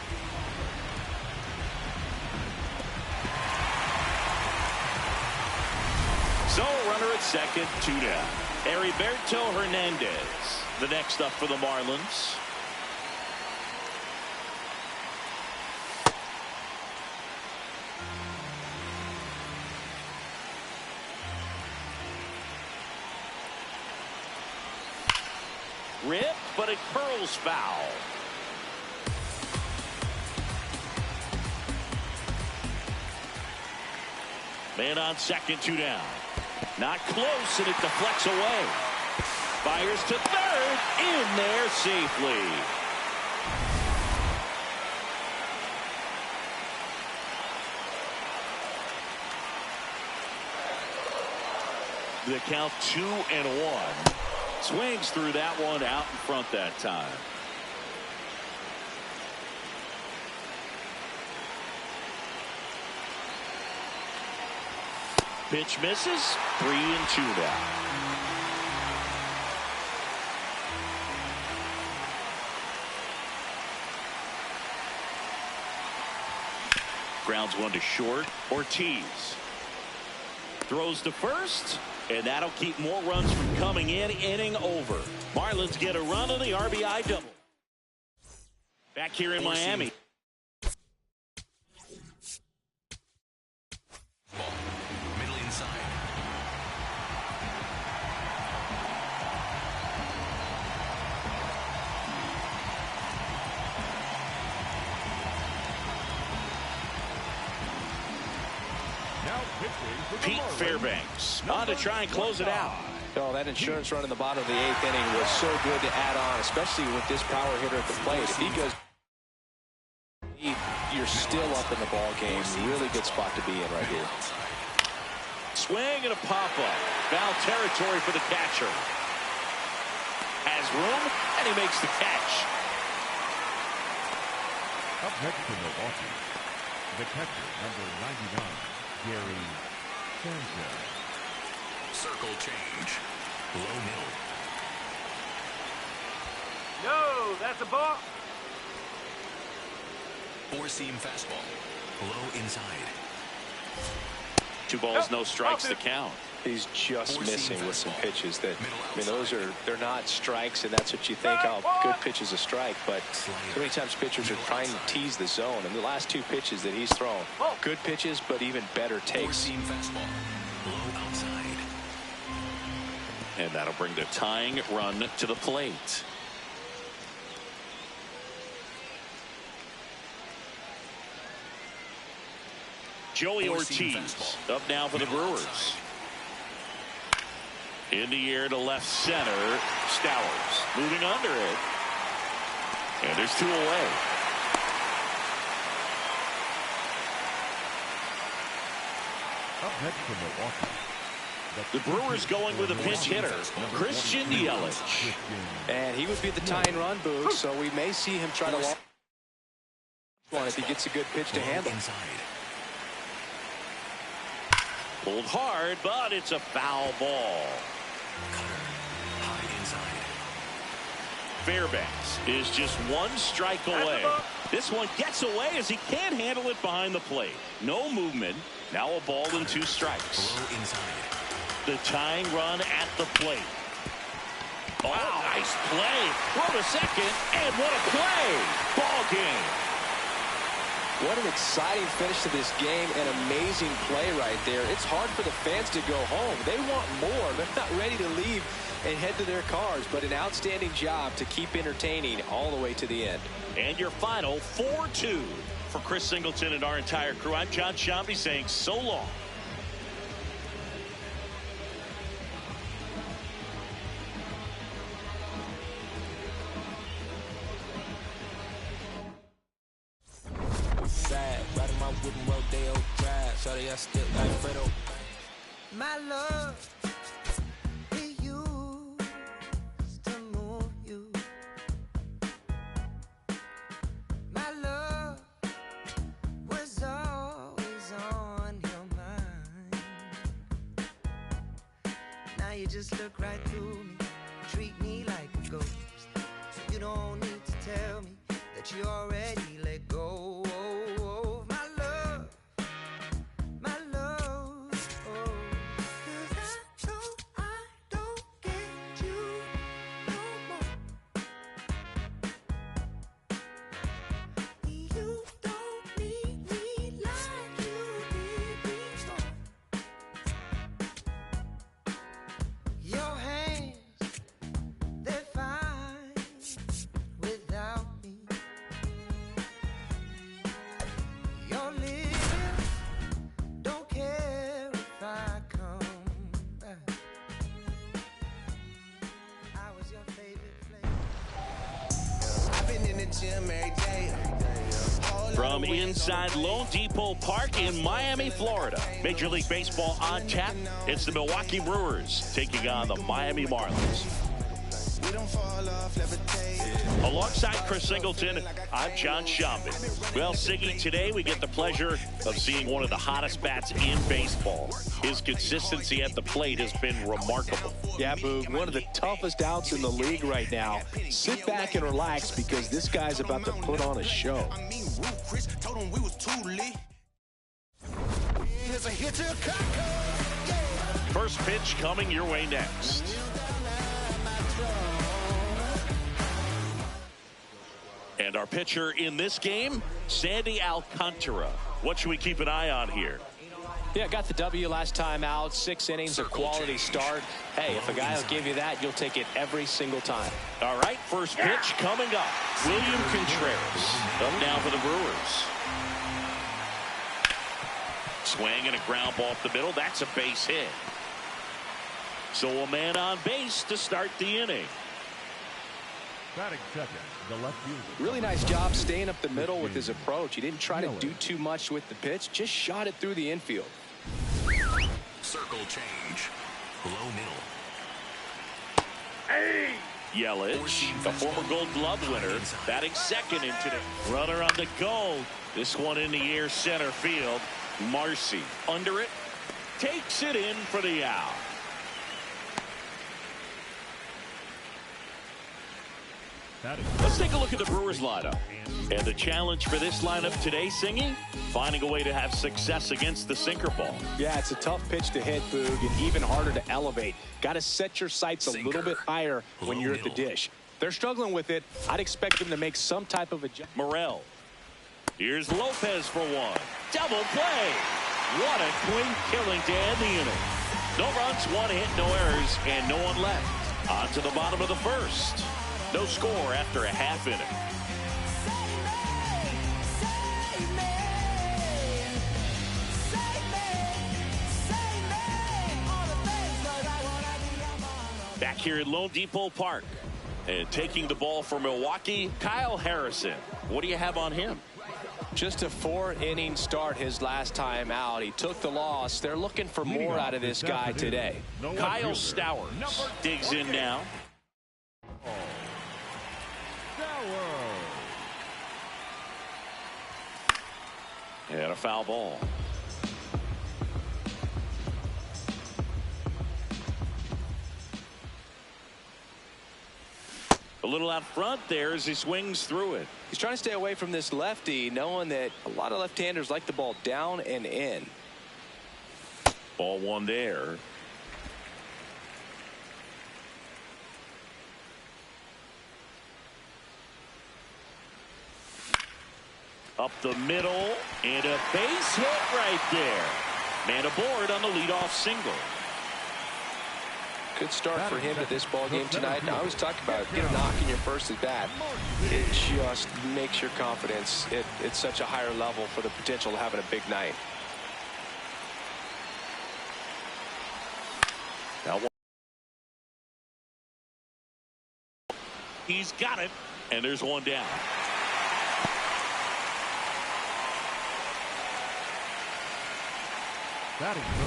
So runner at second, 2 down. Heriberto Hernandez, the next up for the Marlins. Rip, but it curls foul. Man on second, 2 down. Not close, and it deflects away. Fires to third, in there safely. The count 2-1. Swings through that one out in front that time. Pitch misses. 3-2 now. Grounds one to short. Ortiz throws to first, and that'll keep more runs from coming in. Inning over. Marlins get a run on the RBI double. Back here in Miami. Middle inside. Now pitching for the Pete Marlins, Fairbanks on to try and close it out. Oh, that insurance run in the bottom of the 8th inning was so good to add on, especially with this power hitter at the plate. If he goes, you're still up in the ball game. Really good spot to be in right here. Swing and a pop-up. Foul territory for the catcher. Has room, and he makes the catch. Up next for Milwaukee, the catcher, number 99, Gary Sanchez. Circle change. Low middle. No, that's a ball. 4-seam fastball. Low inside. 2 balls, no strikes to count. He's just missing with some pitches that, I mean, they're not strikes, and that's what you think, oh, good pitch is a strike. But so many times pitchers are trying to tease the zone, and the last two pitches that he's thrown, good pitches, but even better takes. Fastball. Low outside. And that'll bring the tying run to the plate. Joey Ortiz up now for the Brewers. In the air to left center. Stowers moving under it. And there's two away. Up next from Milwaukee. The Brewers going with a pinch hitter, Christian Yelich. And he would be the tying run, Boog, so we may see him try to walk one if he gets a good pitch to handle. Pulled hard, but it's a foul ball. Fairbanks is just one strike away. This one gets away as he can't handle it behind the plate. No movement. Now a ball and two strikes. The tying run at the plate. Oh, nice play. Throw to second, and what a play. Ball game. What an exciting finish to this game. An amazing play right there. It's hard for the fans to go home. They want more. They're not ready to leave and head to their cars, but an outstanding job to keep entertaining all the way to the end. And your final 4-2 for Chris Singleton and our entire crew. I'm John Shambi saying so long. My love, it used to move you. My love was always on your mind. Now you just look right through me, treat me like a ghost. So you don't need to tell me that you already let go. From inside Lone Depot Park in Miami, Florida, Major League Baseball on tap. It's the Milwaukee Brewers taking on the Miami Marlins. Alongside Chris Singleton, I'm John Shambi. Well, Siggy, today we get the pleasure of seeing one of the hottest bats in baseball. His consistency at the plate has been remarkable. Yeah, Boog, one of the toughest outs in the league right now. Sit back and relax because this guy's about to put on a show. First pitch coming your way next. And our pitcher in this game, Sandy Alcantara. What should we keep an eye on here? Yeah, got the W last time out. 6 innings, a quality start. Hey, if a guy will give you that, you'll take it every single time. All right, first pitch coming up. William Contreras up now for the Brewers. Swing and a ground ball up the middle. That's a base hit. So a man on base to start the inning. Batting second, the left fielder. Really nice job staying up the middle with his approach. He didn't try to do too much with the pitch, just shot it through the infield. Circle change. Low middle. Hey! Yelich, a former Gold Glove winner, batting second in today. Runner on the go. This one in the air center field. Marcy under it. Takes it in for the out. Let's take a look at the Brewers lineup. And the challenge for this lineup today, Singy, finding a way to have success against the sinker ball. Yeah, it's a tough pitch to hit, Boog, and even harder to elevate. Got to set your sights a little bit higher when you're at the dish. They're struggling with it. I'd expect them to make some type of adjustment. Morel. Here's Lopez for one. Double play. What a clean killing to end the inning. No runs, one hit, no errors, and no one left. On to the bottom of the first. No score after a half inning. Back here at Lone Depot Park. And taking the ball for Milwaukee, Kyle Harrison. What do you have on him? Just a 4-inning start his last time out. He took the loss. They're looking for more out of this guy today. Kyle Stowers digs in now. And a foul ball. A little out front there as he swings through it. He's trying to stay away from this lefty, knowing that a lot of left-handers like the ball down and in. Ball one there. Up the middle, and a base hit right there. Man aboard on the leadoff single. Good start for him at this ball game tonight. Now, I always talk about get a knock in your first at bat. It just makes your confidence at such a higher level for the potential of having a big night. Now, he's got it, and there's one down.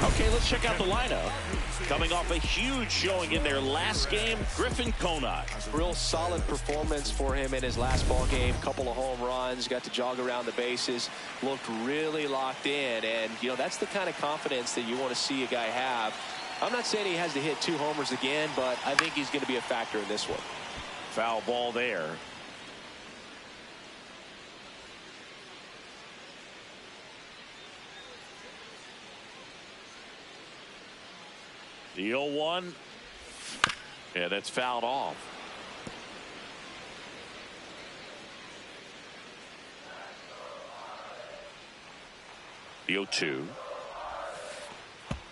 Okay, let's check out the lineup. Coming off a huge showing in their last game, Griffin Conine. Real solid performance for him in his last ball game. Couple of home runs, got to jog around the bases, looked really locked in, and you know that's the kind of confidence that you want to see a guy have. I'm not saying he has to hit 2 homers again, but I think he's going to be a factor in this one. Foul ball there. The 0-1, and that's fouled off. The 0-2.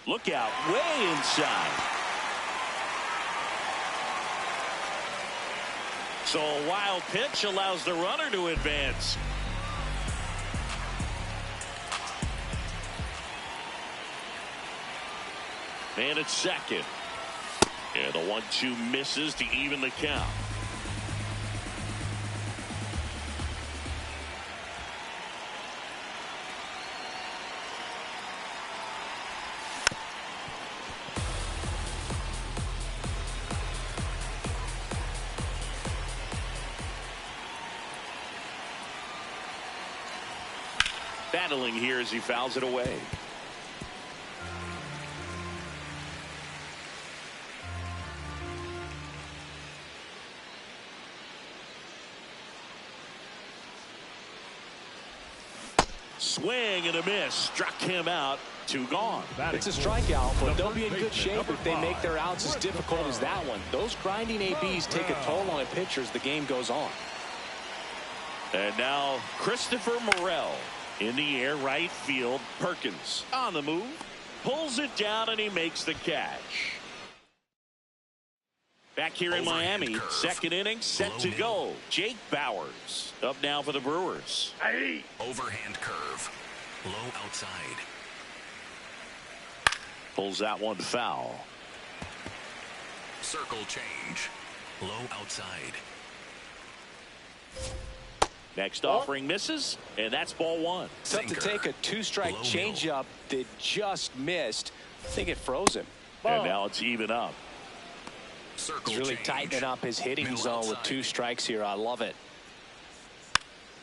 Look out, way inside. So a wild pitch allows the runner to advance. And it's second. And the 1-2 misses to even the count. Battling here as he fouls it away. Swing and a miss. Struck him out. 2 gone. It's a strikeout, but they'll be in good shape if they make their outs as difficult as that one. Those grinding ABs take a toll on a pitcher as the game goes on. And now Christopher Morel in the air, right field. Perkins on the move. Pulls it down and he makes the catch. Back here in Miami, second inning set to go. Jake Bauers up now for the Brewers. Hey! Overhand curve. Low outside. Pulls that one foul. Circle change. Low outside. Next offering misses, and that's ball 1. Tough to take a 2-strike changeup that just missed. I think it froze him. And now it's even up. He's really tightening up his hitting zone with 2 strikes here. I love it.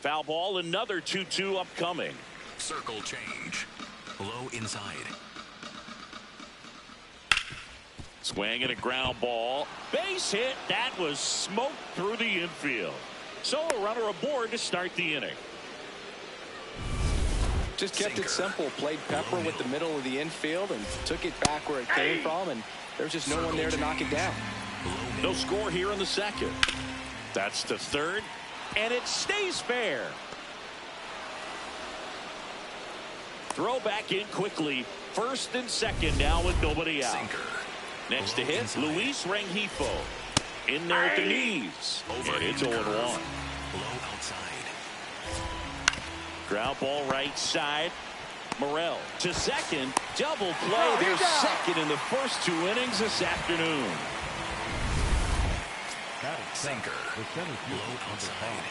Foul ball, another 2-2 upcoming. Circle change. Low inside. Swing and a ground ball. Base hit. That was smoked through the infield. So a runner aboard to start the inning. Just kept it simple. Played pepper with the middle of the infield and took it back where it came from, and there's just no one there to knock it down. No score here in the second. That's to third, and it stays fair. Throw back in quickly. First and second now with nobody out. Next to hit, Luis Rengifo. In there at the knees. And it's 0-1. Low outside. Ground ball right side. Morel to second. Double play. There's second in the first 2 innings this afternoon. Sinker. Low outside.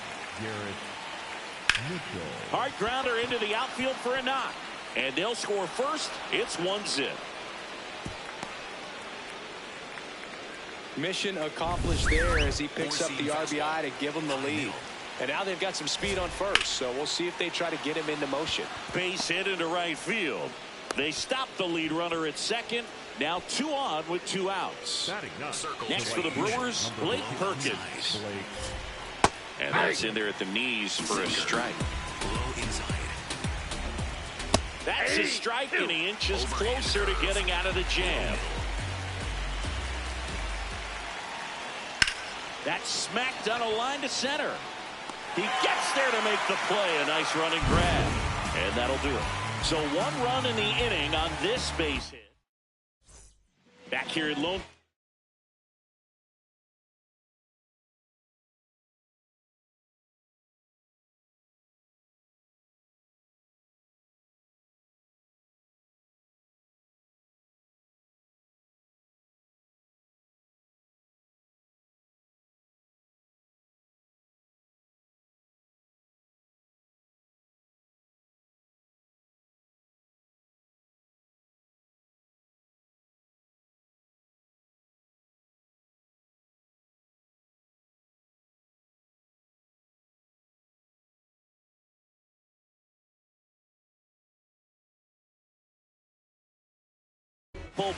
Hard grounder into the outfield for a knock. And they'll score first. It's 1-0. Mission accomplished there as he picks up the RBI to give him the lead. And now they've got some speed on first, so we'll see if they try to get him into motion. Base hit into right field. They stop the lead runner at second. Now 2 on with 2 outs. Next for the Brewers, Blake Perkins. And that's in there at the knees for a strike. That's a strike, and he inches closer to getting out of the jam. That's smacked on a line to center. He gets there to make the play. A nice running grab. And that'll do it. So 1 run in the inning on this base hit. Back here at Lone.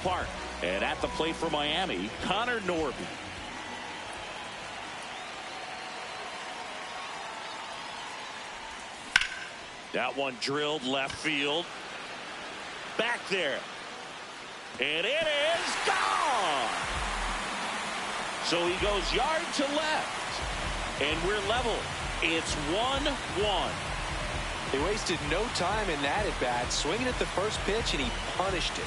Park. And at the plate for Miami, Connor Norby. That one drilled left field. Back there. And it is gone. So he goes yard to left. And we're level. It's 1-1. They wasted no time in that at bat, swinging at the first pitch, and he punished it.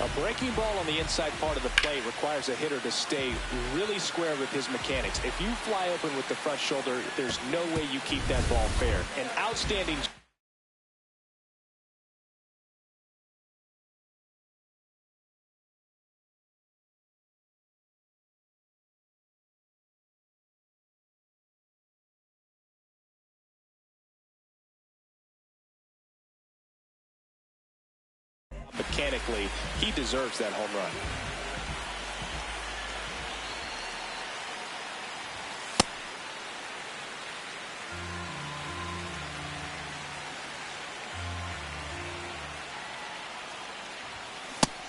A breaking ball on the inside part of the plate requires a hitter to stay really square with his mechanics. If you fly open with the front shoulder, there's no way you keep that ball fair. An outstanding. Mechanically, he deserves that home run.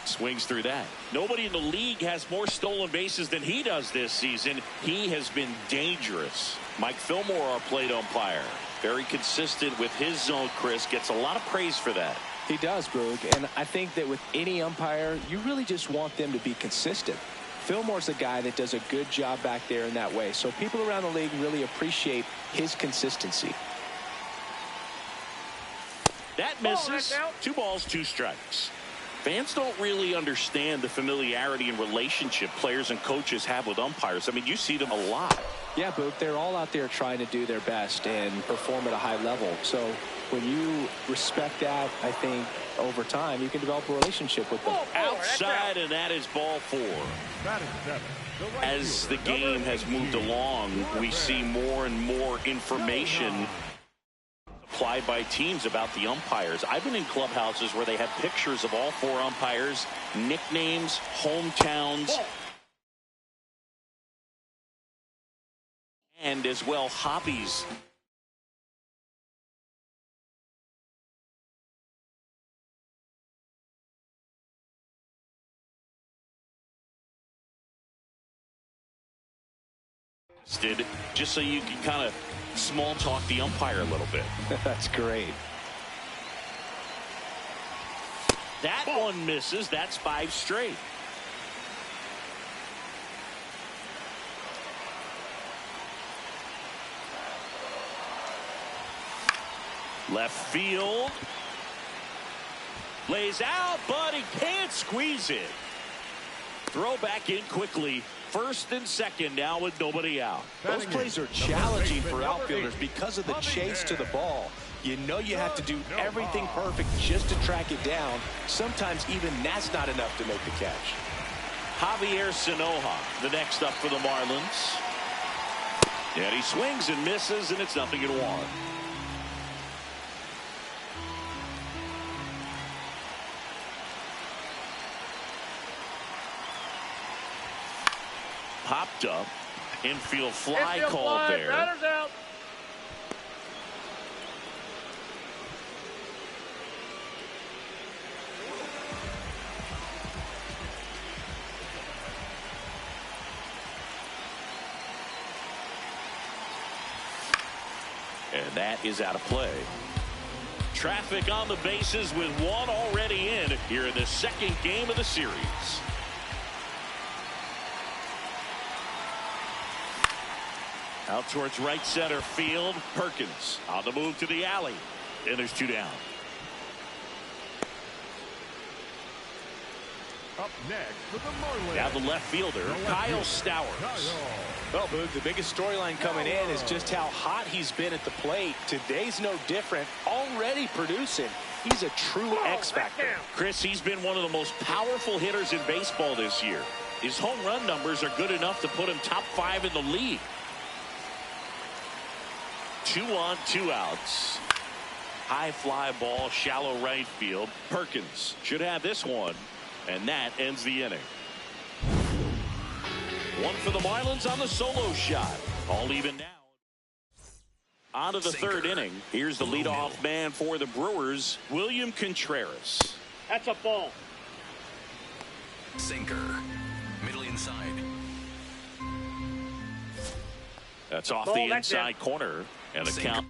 Swings through that. Nobody in the league has more stolen bases than he does this season. He has been dangerous. Mike Fillmore, our plate umpire, very consistent with his zone. Chris gets a lot of praise for that. He does, Boog, and I think that with any umpire, you really just want them to be consistent. Fillmore's a guy that does a good job back there in that way, so people around the league really appreciate his consistency. That misses. 2 balls, 2 strikes. Fans don't really understand the familiarity and relationship players and coaches have with umpires. I mean, you see them a lot. Yeah, Boog, they're all out there trying to do their best and perform at a high level. So when you respect that, I think over time you can develop a relationship with them. Outside, and that is ball 4. As the game has moved along, we see more and more information applied by teams about the umpires. I've been in clubhouses where they have pictures of all 4 umpires, nicknames, hometowns, and as well hobbies. Just so you can kind of small talk the umpire a little bit. That's great. That one misses. That's 5 straight. Left field. Lays out, but he can't squeeze it. Throw back in quickly. First and second now with nobody out. Those plays are challenging for outfielders because of the chase to the ball. You know you have to do everything perfect just to track it down. Sometimes even that's not enough to make the catch. Javier Sanoja, the next up for the Marlins. And he swings and misses, and it's 0-1. Popped up. Infield fly called there. Batter's out. And that is out of play. Traffic on the bases with one already in here in the second game of the series. Out towards right center field. Perkins on the move to the alley. And there's 2 down. Up next for the Marlins. Now the left fielder, Kyle Stowers. Well, Boog, the biggest storyline coming in is just how hot he's been at the plate. Today's no different. Already producing. He's a true X factor. Chris, he's been one of the most powerful hitters in baseball this year. His home run numbers are good enough to put him top 5 in the league. 2 on, 2 outs. High fly ball, shallow right field. Perkins should have this one. And that ends the inning. One for the Marlins on the solo shot. All even now. On to the third inning. Here's the leadoff man for the Brewers, William Contreras. That's a ball. Sinker. Middle inside. That's off the inside corner. And the count.